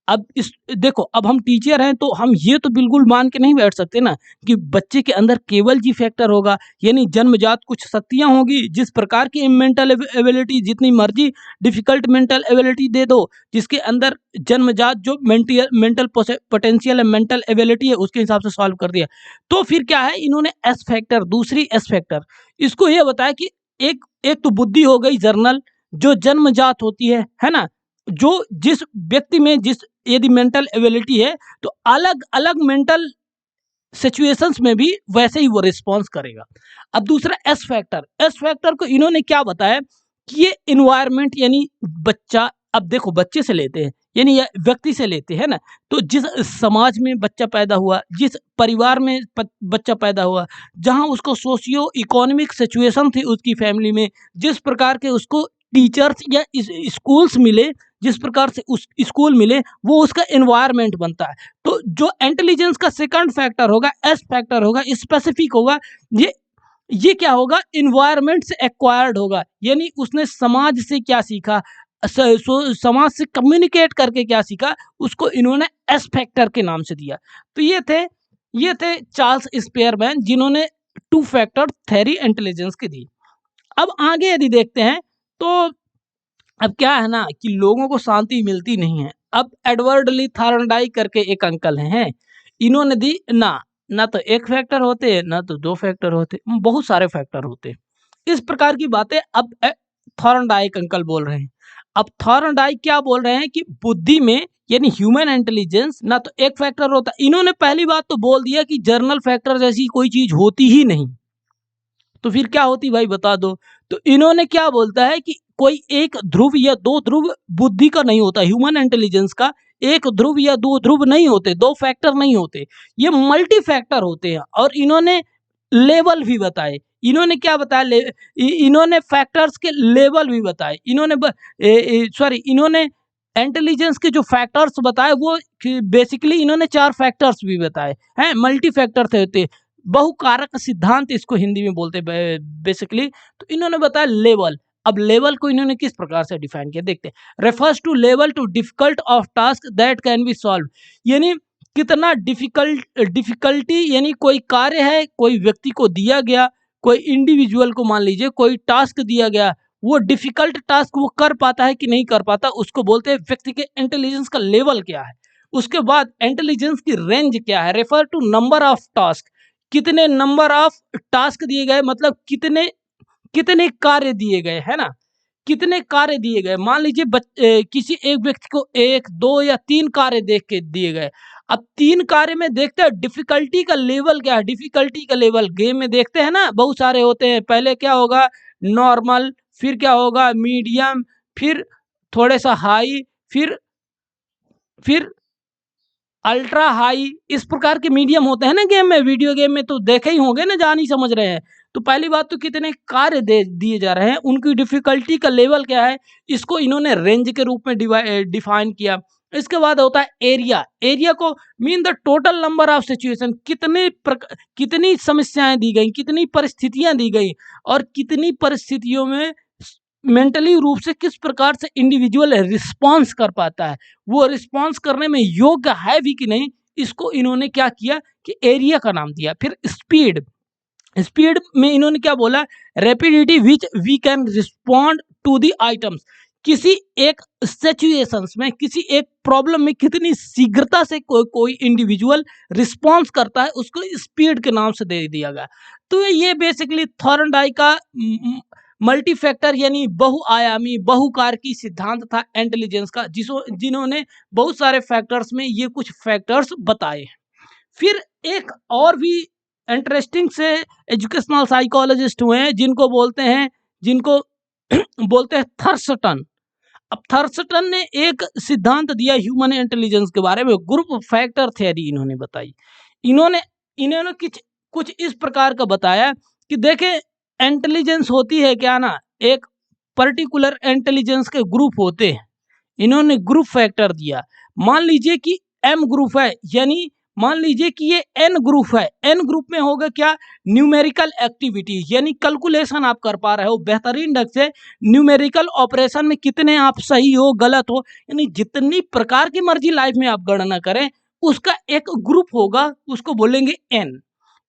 अब इस देखो, अब हम टीचर हैं तो हम ये तो बिल्कुल मान के नहीं बैठ सकते ना कि बच्चे के अंदर केवल जी फैक्टर होगा, यानी जन्मजात कुछ शक्तियां होंगी। जिस प्रकार की मेंटल एबिलिटी, जितनी मर्जी डिफिकल्ट मेंटल एबिलिटी दे दो, जिसके अंदर जन्मजात जो मेंटल पोटेंशियल है, मेंटल एबिलिटी है, उसके हिसाब से सॉल्व कर दिया। तो फिर क्या है, इन्होंने एस फैक्टर, दूसरी एस फैक्टर, इसको ये बताया कि एक एक तो बुद्धि हो गई जर्नल, जो जन्मजात होती है ना, जो जिस व्यक्ति में जिस यदि मेंटल एबिलिटी है, तो अलग अलग मेंटल सिचुएशंस में भी वैसे ही वो रिस्पॉन्स करेगा। अब दूसरा एस फैक्टर, एस फैक्टर को इन्होंने क्या बताया कि ये इन्वायरमेंट, यानी बच्चा, अब देखो बच्चे से लेते हैं, यानी या व्यक्ति से लेते हैं ना, तो जिस समाज में बच्चा पैदा हुआ, जिस परिवार में बच्चा पैदा हुआ, जहां उसको सोशियो इकोनॉमिक सिचुएशन थी उसकी फैमिली में, जिस प्रकार के उसको टीचर्स या स्कूल्स मिले, जिस प्रकार से उस स्कूल मिले, वो उसका एनवायरनमेंट बनता है। तो जो इंटेलिजेंस का सेकंड फैक्टर होगा, एस फैक्टर होगा, स्पेसिफिक होगा, ये ये क्या होगा, इन्वायरमेंट से एक्वायर्ड होगा, यानी उसने समाज से क्या सीखा, समाज से कम्युनिकेट करके क्या सीखा, उसको इन्होंने एस फैक्टर के नाम से दिया। तो ये थे चार्ल्स स्पेयरमैन, जिन्होंने टू फैक्टर थ्योरी इंटेलिजेंस की दी। अब आगे यदि देखते हैं तो अब क्या है ना कि लोगों को शांति मिलती नहीं है। अब एडवर्ड ली थॉर्नडाइक करके एक अंकल हैं, इन्होंने दी ना तो एक फैक्टर होते, ना तो दो फैक्टर होते, बहुत सारे फैक्टर होते। इस प्रकार की बातें अब थॉर्नडाइक अंकल बोल रहे हैं। अब थॉर्नडाइक क्या बोल रहे हैं कि बुद्धि में यानी ह्यूमन इंटेलिजेंस ना तो एक फैक्टर होता। इन्होंने पहली बात तो बोल दिया कि जर्नल फैक्टर जैसी कोई चीज होती ही नहीं। तो फिर क्या होती भाई बता दो। तो इन्होंने क्या बोलता है कि कोई एक ध्रुव या दो ध्रुव बुद्धि का नहीं होता, ह्यूमन इंटेलिजेंस का एक ध्रुव या दो ध्रुव नहीं होते, दो फैक्टर नहीं होते, ये मल्टी फैक्टर होते हैं। और इन्होंने लेवल भी बताए। इन्होंने क्या बताया, इन्होंने फैक्टर्स के लेवल भी बताए। इन्होंने इंटेलिजेंस के जो फैक्टर्स बताए वो बेसिकली इन्होंने चार फैक्टर्स भी बताए हैं, मल्टी फैक्टर थे, बहुकारक सिद्धांत इसको हिंदी में बोलते बेसिकली। तो इन्होंने बताया लेवल। अब लेवल को इन्होंने किस प्रकार से डिफाइन किया देखते हैं। Refers to level to difficult of task that can be solve, यानी कितना डिफिकल्टी, यानी कोई कार्य है, कोई व्यक्ति को दिया गया, कोई इंडिविजुअल को मान लीजिए कोई टास्क दिया गया, वो डिफिकल्ट टास्क वो कर पाता है कि नहीं कर पाता, उसको बोलते हैं व्यक्ति के इंटेलिजेंस का लेवल क्या है। उसके बाद इंटेलिजेंस की रेंज क्या है, refer to number of task, कितने नंबर ऑफ टास्क दिए गए, मतलब कितने कितने कार्य दिए गए, है ना, कितने कार्य दिए गए। मान लीजिए किसी एक व्यक्ति को एक, दो या तीन कार्य देख के दिए गए। अब तीन कार्य में देखते हैं डिफिकल्टी का लेवल क्या है। डिफिकल्टी का लेवल गेम में देखते हैं ना, बहुत सारे होते हैं। पहले क्या होगा, नॉर्मल, फिर क्या होगा, मीडियम, फिर थोड़े सा हाई, फिर अल्ट्रा हाई, इस प्रकार के मीडियम होते हैं ना गेम में, वीडियो गेम में तो देखे ही होंगे ना, जान ही समझ रहे हैं। तो पहली बात तो कितने कार्य दे दिए जा रहे हैं, उनकी डिफिकल्टी का लेवल क्या है, इसको इन्होंने रेंज के रूप में डिफाइन किया। इसके बाद होता है एरिया। एरिया को mean the total number of situation, कितनी समस्याएं दी गई, कितनी परिस्थितियां दी गई, और कितनी परिस्थितियों में मेंटली रूप से किस प्रकार से इंडिविजुअल रिस्पॉन्स कर पाता है, वो रिस्पॉन्स करने में योग्य है भी कि नहीं, इसको इन्होंने क्या किया कि एरिया का नाम दिया। फिर स्पीड, स्पीड में इन्होंने क्या बोला, rapidity which we can respond to the items, किसी एक सिचुएशंस में, किसी एक प्रॉब्लम में कितनी शीघ्रता से कोई इंडिविजुअल रिस्पॉन्स करता है, उसको स्पीड के नाम से दे दिया गया। तो ये बेसिकली थॉर्नडाइक का मल्टी फैक्टर यानी बहुआयामी बहुकारकी सिद्धांत था इंटेलिजेंस का, जिन्होंने बहुत सारे फैक्टर्स में ये कुछ फैक्टर्स बताए। फिर एक और भी इंटरेस्टिंग से एजुकेशनल साइकोलॉजिस्ट हुए हैं जिनको बोलते हैं थर्स्टन। अब थर्स्टन ने एक सिद्धांत दिया ह्यूमन इंटेलिजेंस के बारे में, ग्रुप फैक्टर थ्योरी इन्होंने बताई। इन्होंने कुछ इस प्रकार का बताया कि देखे इंटेलिजेंस होती है क्या ना, एक पर्टिकुलर इंटेलिजेंस के ग्रुप होते हैं। इन्होंने ग्रुप फैक्टर दिया। मान लीजिए कि एम ग्रुप है, यानी मान लीजिए कि ये एन ग्रुप है। एन ग्रुप में होगा क्या, न्यूमेरिकल एक्टिविटी, यानी कैलकुलेशन आप कर पा रहे हो बेहतरीन ढंग से, न्यूमेरिकल ऑपरेशन में कितने आप सही हो गलत हो, यानी जितनी प्रकार की मर्जी लाइफ में आप गणना करें उसका एक ग्रुप होगा, उसको बोलेंगे एन।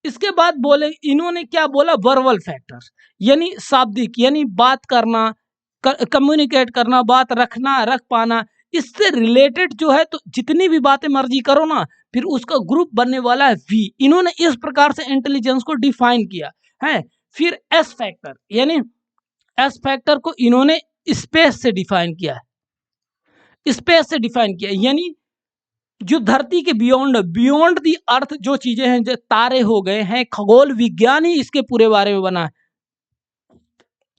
इसके बाद बोले इन्होंने क्या बोला, वर्बल फैक्टर, यानी शाब्दिक, यानी बात करना, कम्युनिकेट करना, बात रखना, रख पाना, इससे रिलेटेड जो है, तो जितनी भी बातें मर्जी करो ना, फिर उसका ग्रुप बनने वाला है वी। इन्होंने इस प्रकार से इंटेलिजेंस को डिफाइन किया है। फिर एस फैक्टर, यानी एस फैक्टर को इन्होंने स्पेस से डिफाइन किया है, स्पेस से डिफाइन किया, यानी जो धरती के बियॉन्ड दी अर्थ जो चीजें हैं, जो तारे हो गए हैं, खगोल विज्ञान ही इसके पूरे बारे में बना है।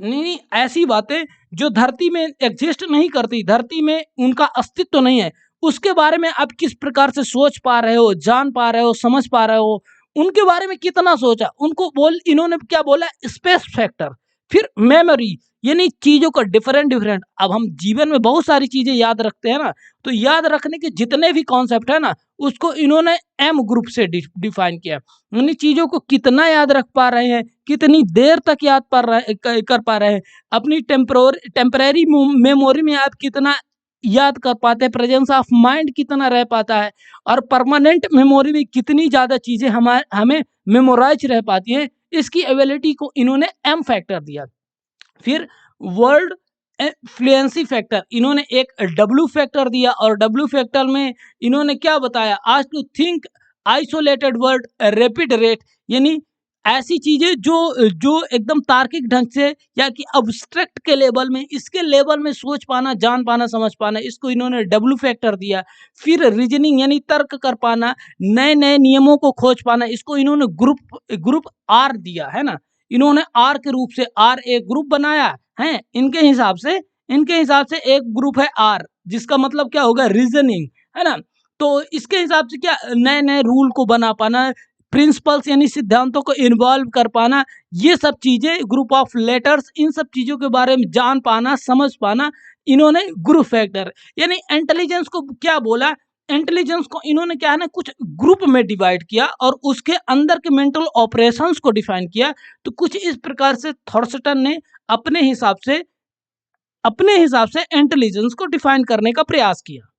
नहीं, ऐसी बातें जो धरती में एग्जिस्ट नहीं करती, धरती में उनका अस्तित्व नहीं है, उसके बारे में आप किस प्रकार से सोच पा रहे हो, जान पा रहे हो, समझ पा रहे हो, उनके बारे में कितना सोचा, उनको इन्होंने क्या बोला, स्पेस फैक्टर। फिर मेमोरी, यानी चीजों का डिफरेंट। अब हम जीवन में बहुत सारी चीजें याद रखते हैं ना, तो याद रखने के जितने भी कॉन्सेप्ट है ना, उसको इन्होंने एम ग्रुप से डिफाइन किया, यानी चीजों को कितना याद रख पा रहे हैं, कितनी देर तक याद कर पा रहे हैं, अपनी टेम्परेरी मेमोरी में आप कितना याद कर पाते हैं, प्रेजेंस ऑफ माइंड कितना रह पाता है, और परमानेंट मेमोरी में कितनी ज़्यादा चीज़ें हमें मेमोराइज रह पाती हैं, इसकी एबिलिटी को इन्होंने एम फैक्टर दिया। फिर वर्ल्ड फ्लुएंसी फैक्टर, इन्होंने एक डब्ल्यू फैक्टर दिया, और डब्ल्यू फैक्टर में इन्होंने क्या बताया, आज to think isolated word rapid rate, यानी ऐसी चीजें जो एकदम तार्किक ढंग से या कि अब्स्ट्रैक्ट के लेवल में, इसके लेवल में सोच पाना, जान पाना, समझ पाना, इसको इन्होंने डब्ल्यू फैक्टर दिया। फिर रीजनिंग, यानी तर्क कर पाना, नए नए नियमों को खोज पाना, इसको इन्होंने ग्रुप आर दिया है ना, इन्होंने आर के रूप से आर एक ग्रुप बनाया है। इनके हिसाब से एक ग्रुप है आर, जिसका मतलब क्या होगा, रीजनिंग, है ना। तो इसके हिसाब से क्या, नए नए रूल को बना पाना, प्रिंसिपल्स यानी सिद्धांतों को इन्वॉल्व कर पाना, ये सब चीजें, ग्रुप ऑफ लेटर्स, इन सब चीजों के बारे में जान पाना, समझ पाना, इन्होंने ग्रुप फैक्टर, यानी इंटेलिजेंस को क्या बोला, इंटेलिजेंस को इन्होंने क्या है ना, कुछ ग्रुप में डिवाइड किया और उसके अंदर के मेंटल ऑपरेशंस को डिफाइन किया। तो कुछ इस प्रकार से थॉर्स्टन ने अपने हिसाब से इंटेलिजेंस को डिफाइन करने का प्रयास किया।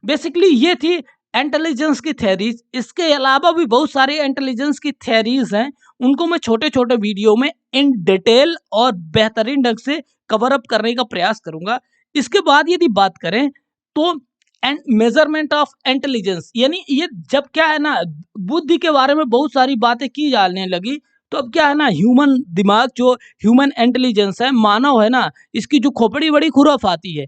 बेसिकली ये थी इंटेलिजेंस की थ्योरीज। इसके अलावा भी बहुत सारी इंटेलिजेंस की थ्योरीज हैं, उनको मैं छोटे छोटे वीडियो में इन डिटेल और बेहतरीन ढंग से कवर अप करने का प्रयास करूंगा। इसके बाद यदि बात करें तो मेजरमेंट ऑफ इंटेलिजेंस, यानी ये जब क्या है ना, बुद्धि के बारे में बहुत सारी बातें की जाने लगी, तो अब क्या है ना, ह्यूमन दिमाग, जो ह्यूमन इंटेलिजेंस है, मानव है ना, इसकी जो खोपड़ी बड़ी खुराफाती है।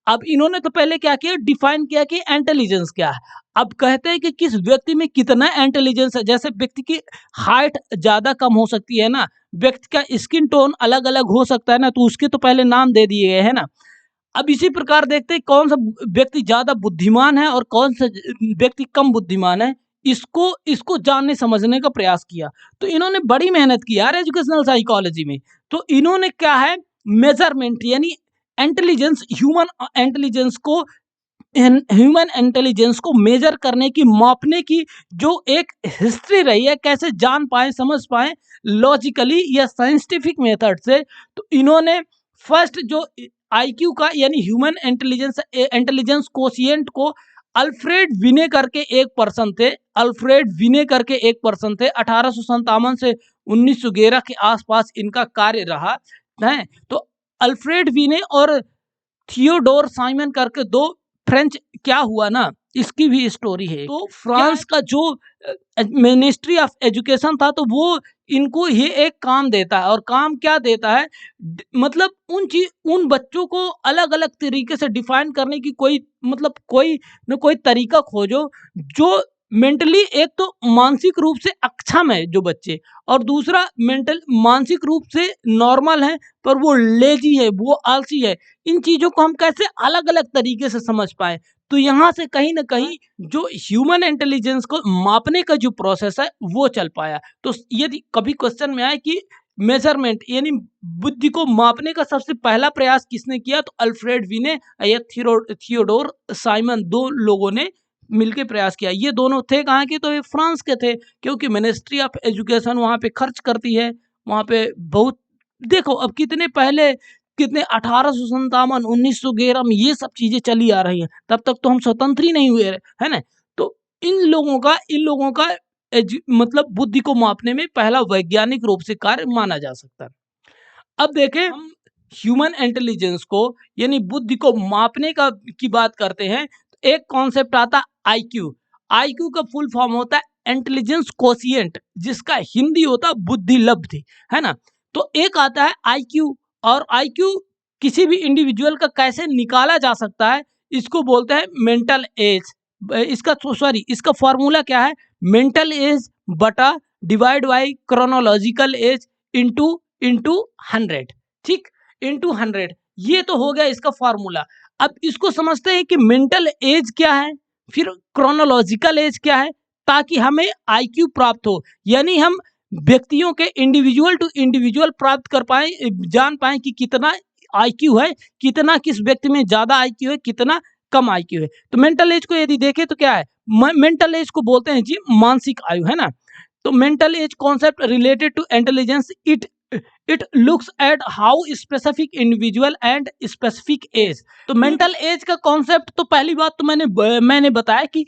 अब इन्होंने तो पहले क्या किया, डिफाइन किया कि इंटेलिजेंस क्या है। अब कहते हैं कि किस व्यक्ति में कितना इंटेलिजेंस है, जैसे व्यक्ति की हाइट ज्यादा कम हो सकती है ना, व्यक्ति का स्किन टोन अलग अलग हो सकता है ना, तो उसके तो पहले नाम दे दिए गए है ना। अब इसी प्रकार देखते हैं कौन सा व्यक्ति ज्यादा बुद्धिमान है और कौन सा व्यक्ति कम बुद्धिमान है, इसको जानने समझने का प्रयास किया। तो इन्होंने बड़ी मेहनत की यार एजुकेशनल साइकोलॉजी में। तो इन्होंने क्या है, मेजरमेंट, यानी ह्यूमन इंटेलिजेंस को मेजर करने की, मापने की जो एक हिस्ट्री रही है, कैसे जान पाए, समझ पाए लॉजिकली या साइंटिफिक मेथड से, तो इन्होंने फर्स्ट जो आईक्यू का यानी ह्यूमन इंटेलिजेंस कोशिएंट को अल्फ्रेड विने करके एक पर्सन थे, अल्फ्रेड विने करके एक पर्सन थे। 1857 से 1911 के आसपास इनका कार्य रहा है। तो अल्फ्रेड विने और थियोडोर साइमन करके दो फ्रेंच, क्या हुआ ना, इसकी भी स्टोरी है। तो फ्रांस का जो मिनिस्ट्री ऑफ एजुकेशन था, तो वो इनको ये एक काम देता है, और काम क्या देता है, मतलब उन बच्चों को अलग अलग तरीके से डिफाइन करने की कोई मतलब कोई न कोई तरीका खोजो जो मेंटली, एक तो मानसिक रूप से अक्षम है जो बच्चे, और दूसरा मानसिक रूप से नॉर्मल है पर वो लेजी है, वो आलसी है। इन चीजों को हम कैसे अलग अलग तरीके से समझ पाए, तो यहाँ से कहीं ना कहीं जो ह्यूमन इंटेलिजेंस को मापने का जो प्रोसेस है वो चल पाया। तो यदि कभी क्वेश्चन में आए कि मेजरमेंट यानी बुद्धि को मापने का सबसे पहला प्रयास किसने किया, तो अल्फ्रेड विने या थियोडोर साइमन, दो लोगों ने मिलकर प्रयास किया। ये दोनों थे कहाँ के, तो ये फ्रांस के थे, क्योंकि मिनिस्ट्री ऑफ एजुकेशन वहाँ पे खर्च करती है, वहाँ पे बहुत, देखो अब कितने पहले, कितने 1857 1911 में ये सब चीजें चली आ रही हैं, तब तक तो हम स्वतंत्र ही नहीं हुए है ना। तो इन लोगों का मतलब बुद्धि को मापने में पहला वैज्ञानिक रूप से कार्य माना जा सकता है। अब देखें हम ह्यूमन इंटेलिजेंस को यानी बुद्धि को मापने का की बात करते हैं, तो एक कॉन्सेप्ट आता है आईक्यू। आईक्यू का फुल फॉर्म होता है इंटेलिजेंस कोशिएंट, जिसका हिंदी होता है बुद्धि लब्धि, है ना। तो एक आता है आईक्यू, और आईक्यू किसी भी इंडिविजुअल का कैसे निकाला जा सकता है, इसको बोलते हैं मेंटल एज। इसका फॉर्मूला क्या है, मेंटल एज बटा divide by chronological age into into 100, ठीक, इंटू 100, ये तो हो गया इसका फॉर्मूला। अब इसको समझते हैं कि मेंटल एज क्या है, फिर क्रोनोलॉजिकल एज क्या है, ताकि हमें आईक्यू प्राप्त हो, यानी हम व्यक्तियों के इंडिविजुअल टू इंडिविजुअल प्राप्त कर पाए, जान पाए कि कितना आईक्यू है, कितना किस व्यक्ति में ज्यादा आईक्यू है, कितना कम आईक्यू है। तो मेंटल एज को यदि देखें तो क्या है, मेंटल एज को बोलते हैं जी मानसिक आयु, है ना। तो mental age concept related to intelligence, it looks at how specific individual and specific age. तो मेंटल एज का कॉन्सेप्ट, तो पहली बात तो मैंने बताया कि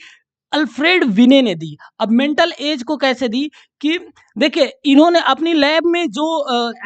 अल्फ्रेड विने ने दी। अब मेंटल एज को कैसे दी, कि देखिए इन्होंने अपनी लैब में जो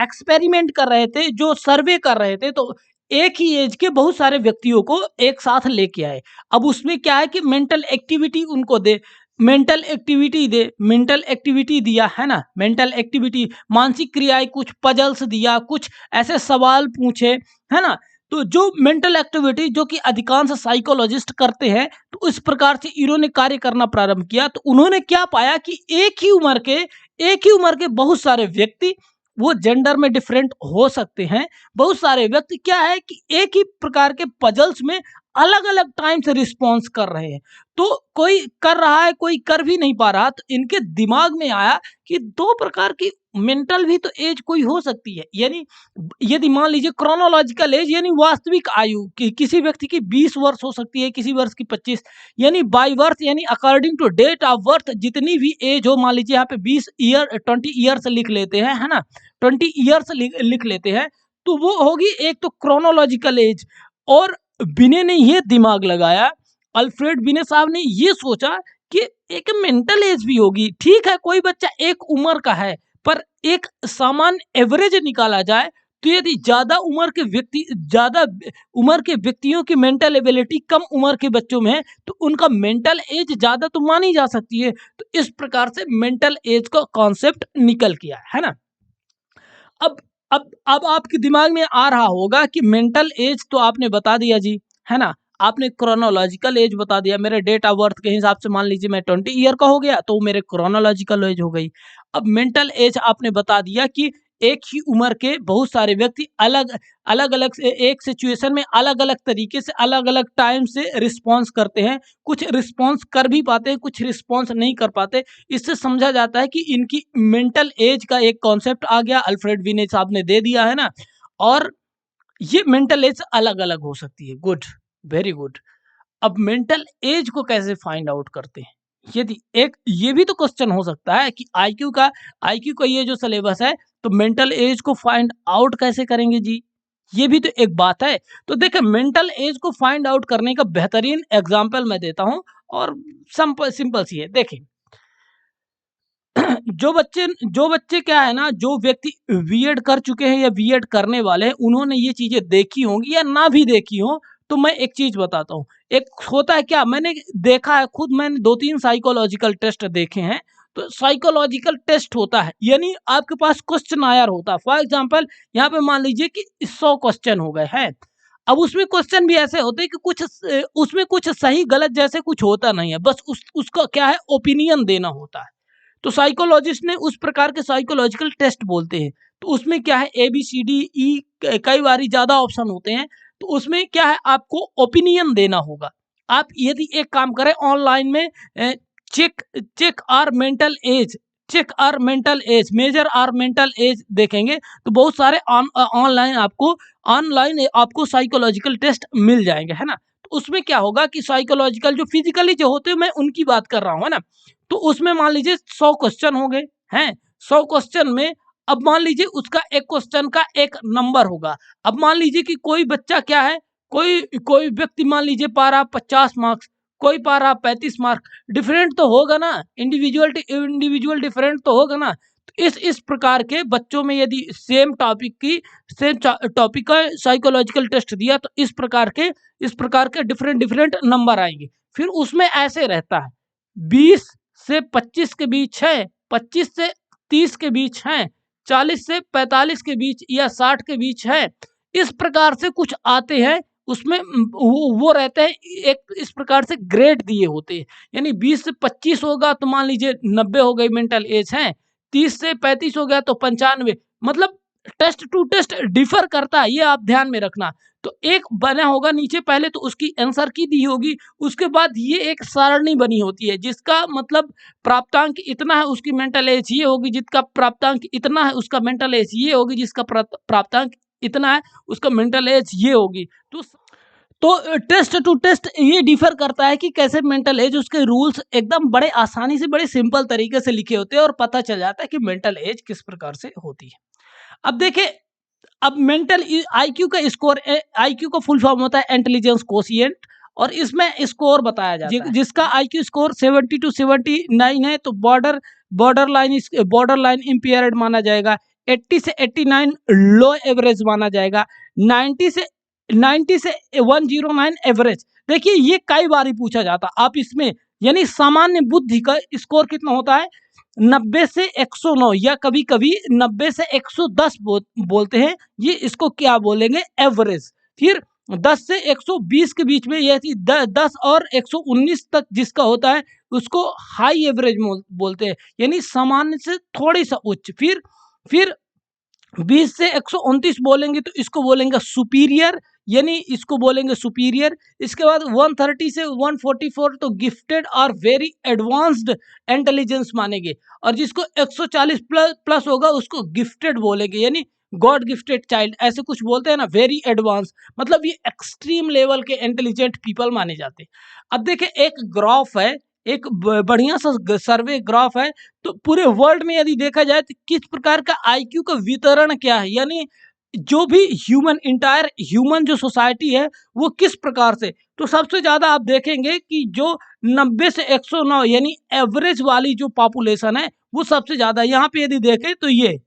एक्सपेरिमेंट कर रहे थे, जो सर्वे कर रहे थे, तो एक ही एज के बहुत सारे व्यक्तियों को एक साथ लेके आए। अब उसमें क्या है कि मेंटल एक्टिविटी उनको दे, मेंटल एक्टिविटी दिया, है ना, मेंटल एक्टिविटी, मानसिक क्रियाएं, कुछ पजल्स दिया, कुछ ऐसे सवाल पूछे, है ना। तो जो मेंटल एक्टिविटी जो कि अधिकांश साइकोलॉजिस्ट करते हैं, तो इस प्रकार से इन्होंने कार्य करना प्रारंभ किया। तो उन्होंने क्या पाया कि एक ही उम्र के बहुत सारे व्यक्ति, वो जेंडर में डिफरेंट हो सकते हैं, बहुत सारे व्यक्ति क्या है कि एक ही प्रकार के पजल्स में अलग अलग टाइम से रिस्पॉन्स कर रहे हैं। तो कोई कर रहा है, कोई कर भी नहीं पा रहा, तो इनके दिमाग में आया कि दो प्रकार की मेंटल भी तो एज कोई हो सकती है, यानी यदि मान लीजिए क्रोनोलॉजिकल एज यानी वास्तविक आयु कि किसी व्यक्ति की 20 वर्ष हो सकती है, किसी वर्ष की 25, यानी बाय बर्थ यानी according to date of birth जितनी भी एज हो, मान लीजिए यहाँ पे 20 ईयर्स लिख लेते हैं, है ना, 20 ईयर्स लिख लेते हैं, तो वो होगी एक तो क्रोनोलॉजिकल एज। और बिने ने ये दिमाग लगाया, अल्फ्रेड बिने साहब ने ये सोचा कि एक मेंटल एज भी होगी, ठीक है, कोई बच्चा एक उम्र का है, पर एक सामान्य एवरेज निकाला जाए, तो यदि ज्यादा उम्र के व्यक्तियों की मेंटल एबिलिटी कम उम्र के बच्चों में है, तो उनका मेंटल एज ज्यादा तो मानी जा सकती है। तो इस प्रकार से मेंटल एज का कॉन्सेप्ट निकल गया, है ना। अब आपके दिमाग में आ रहा होगा कि मेंटल एज तो आपने बता दिया जी, है ना, आपने क्रोनोलॉजिकल एज बता दिया, मेरे डेट ऑफ बर्थ के हिसाब से मान लीजिए मैं 20 ईयर का हो गया, तो मेरे क्रोनोलॉजिकल एज हो गई। अब मेंटल एज आपने बता दिया कि एक ही उम्र के बहुत सारे व्यक्ति अलग अलग अलग से एक सिचुएशन में अलग अलग तरीके से अलग अलग टाइम से रिस्पॉन्स करते हैं, कुछ रिस्पॉन्स कर भी पाते हैं, कुछ रिस्पॉन्स नहीं कर पाते। इससे समझा जाता है कि इनकी मेंटल एज का एक कॉन्सेप्ट आ गया, अल्फ्रेड विने साहब ने दे दिया, है ना। और ये मेंटल एज अलग अलग हो सकती है, गुड, वेरी गुड। अब मेंटल एज को कैसे फाइंड आउट करते हैं, यदि एक ये भी तो क्वेश्चन हो सकता है कि आईक्यू का ये जो सिलेबस है, तो मेंटल एज को फाइंड आउट कैसे करेंगे जी। ये भी तो एक बात है। तो देखिए मेंटल एज को फाइंड आउट करने का बेहतरीन एग्जाम्पल मैं देता हूँ और सिंपल सिंपल सी है। देखिए जो बच्चे क्या है ना, जो व्यक्ति बीएड कर चुके हैं या बीएड करने वाले हैं, उन्होंने ये चीजें देखी होंगी या ना भी देखी हो, तो मैं एक चीज बताता हूँ। एक होता है क्या, मैंने देखा है खुद, मैंने 2-3 साइकोलॉजिकल टेस्ट देखे हैं। तो साइकोलॉजिकल टेस्ट होता है यानी आपके पास क्वेश्चन आयर होता है। फॉर एग्जाम्पल यहाँ पे मान लीजिए कि 100 क्वेश्चन हो गए हैं। अब उसमें क्वेश्चन भी ऐसे होते हैं कि उसमें कुछ सही गलत जैसे कुछ होता नहीं है, बस उसका क्या है, ओपिनियन देना होता है। तो साइकोलॉजिस्ट ने उस प्रकार के साइकोलॉजिकल टेस्ट बोलते हैं। तो उसमें क्या है, ABCDE कई बारी ज्यादा ऑप्शन होते हैं। तो उसमें क्या है, आपको ओपिनियन देना होगा। आप यदि एक काम करें ऑनलाइन में, check check our mental age check our mental age measure our mental age देखेंगे तो बहुत सारे ऑनलाइन आपको साइकोलॉजिकल टेस्ट मिल जाएंगे, है ना। तो उसमें क्या होगा कि साइकोलॉजिकल जो फिजिकली जो होते हैं, मैं उनकी बात कर रहा हूँ, है ना। तो उसमें मान लीजिए 100 क्वेश्चन हो गए हैं। 100 क्वेश्चन में अब मान लीजिए उसका एक क्वेश्चन का एक नंबर होगा। अब मान लीजिए कि कोई बच्चा क्या है, कोई कोई व्यक्ति मान लीजिए पा रहा 50 मार्क्स, कोई पा रहा 35 मार्क। डिफरेंट तो होगा ना, इंडिविजुअल डिफरेंट तो होगा ना। तो इस प्रकार के बच्चों में यदि सेम टॉपिक का साइकोलॉजिकल टेस्ट दिया तो इस प्रकार के डिफरेंट डिफरेंट नंबर आएंगे। फिर उसमें ऐसे रहता है 20 से 25 के बीच है, 25 से 30 के बीच है, 40 से 45 के बीच या 60 के बीच है। इस प्रकार से कुछ आते हैं। उसमें वो रहते हैं, एक इस प्रकार से ग्रेड दिए होते हैं। यानी 20 से 25 होगा तो मान लीजिए 90 हो गई मेंटल एज है, 30 से 35 हो गया तो 95। मतलब टेस्ट टू टेस्ट डिफर करता है, ये आप ध्यान में रखना। तो एक बना होगा नीचे, पहले तो उसकी आंसर की दी होगी, उसके बाद ये एक सारणी बनी होती है जिसका मतलब प्राप्तांक इतना है उसकी मेंटल एज ये होगी, जिसका प्राप्तांक इतना है उसका मेंटल एज ये होगी, जिसका प्राप्तांक इतना है उसका मेंटल एज ये होगी। तो टेस्ट टू टेस्ट ये डिफर करता है कि कैसे मेंटल एज, उसके रूल्स एकदम बड़े आसानी से बड़े सिंपल तरीके से लिखे होते हैं और पता चल जाता है कि मेंटल एज किस प्रकार से होती है। अब देखिए, अब मेंटल आईक्यू का स्कोर, आईक्यू का फुल फॉर्म होता है इंटेलिजेंस कोशिएंट, और इसमें स्कोर बताया जाता है जिसका आईक्यू स्कोर 70 टू 79 है तो बॉर्डर लाइन इम्पेयर्ड माना जाएगा। 80 से 89 लो एवरेज माना जाएगा। 90 से 109 एवरेज। देखिए ये कई बार पूछा जाता, आप इसमें यानी सामान्य बुद्धि का स्कोर कितना होता है, 90 से 109 या कभी कभी 90 से 110 बोलते हैं। ये इसको क्या बोलेंगे, एवरेज। फिर 10 से 120 के बीच में, ये 10 और 119 तक जिसका होता है उसको हाई एवरेज बोलते हैं, यानी सामान्य से थोड़ी सा उच्च। फिर 20 से 129 बोलेंगे तो इसको बोलेंगे सुपीरियर, यानी इसको बोलेंगे सुपीरियर। इसके बाद 130 से 144 तो गिफ्टेड और वेरी एडवांस्ड इंटेलिजेंस मानेंगे, और जिसको 140 प्लस होगा उसको गिफ्टेड बोलेंगे, यानी गॉड गिफ्टेड चाइल्ड, ऐसे कुछ बोलते हैं ना, वेरी एडवांस। मतलब ये एक्सट्रीम लेवल के इंटेलिजेंट पीपल माने जाते हैं। अब देखिए एक ग्राफ है, एक बढ़िया सा सर्वे ग्राफ है। तो पूरे वर्ल्ड में यदि देखा जाए तो किस प्रकार का आईक्यू का वितरण क्या है, यानी जो भी इंटायर ह्यूमन जो सोसाइटी है वो किस प्रकार से। तो सबसे ज्यादा आप देखेंगे कि जो 90 से 109 यानी एवरेज वाली जो पॉपुलेशन है वो सबसे ज्यादा। यहाँ पे यदि देखें तो ये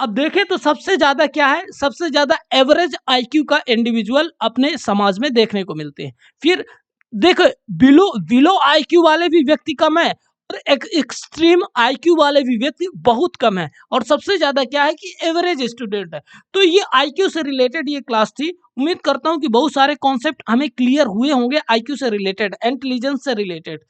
अब देखें तो सबसे ज्यादा क्या है, सबसे ज्यादा एवरेज आईक्यू का इंडिविजुअल अपने समाज में देखने को मिलते हैं। फिर देखो बिलो आईक्यू वाले भी व्यक्ति कम है, और एक्सट्रीम आईक्यू वाले भी व्यक्ति बहुत कम है, और सबसे ज्यादा क्या है कि एवरेज स्टूडेंट है। तो ये आईक्यू से रिलेटेड ये क्लास थी। उम्मीद करता हूं कि बहुत सारे कॉन्सेप्ट हमें क्लियर हुए होंगे आईक्यू से रिलेटेड, इंटेलिजेंस से रिलेटेड।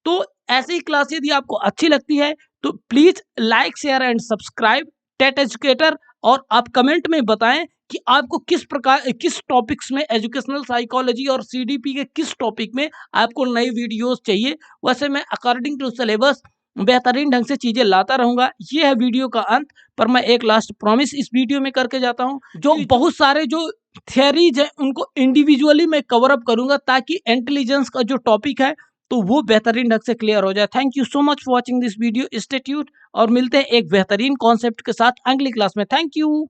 तो ऐसी क्लास यदि आपको अच्छी लगती है तो please like share and subscribe TET educator, और आप कमेंट में बताएं कि आपको किस टॉपिक्स में, एजुकेशनल साइकोलॉजी और सीडीपी के किस टॉपिक में आपको नई वीडियोस चाहिए। वैसे मैं अकॉर्डिंग टू सिलेबस बेहतरीन ढंग से चीजें लाता रहूंगा। ये है वीडियो का अंत, पर मैं एक लास्ट प्रॉमिस इस वीडियो में करके जाता हूं, जो बहुत सारे जो थियरीज है उनको इंडिविजुअली मैं कवर अप करूंगा ताकि इंटेलिजेंस का जो टॉपिक है तो वो बेहतरीन ढंग से क्लियर हो जाए। Thank you so much for watching this video, stay tuned, और मिलते हैं एक बेहतरीन कॉन्सेप्ट के साथ अगली क्लास में। Thank you.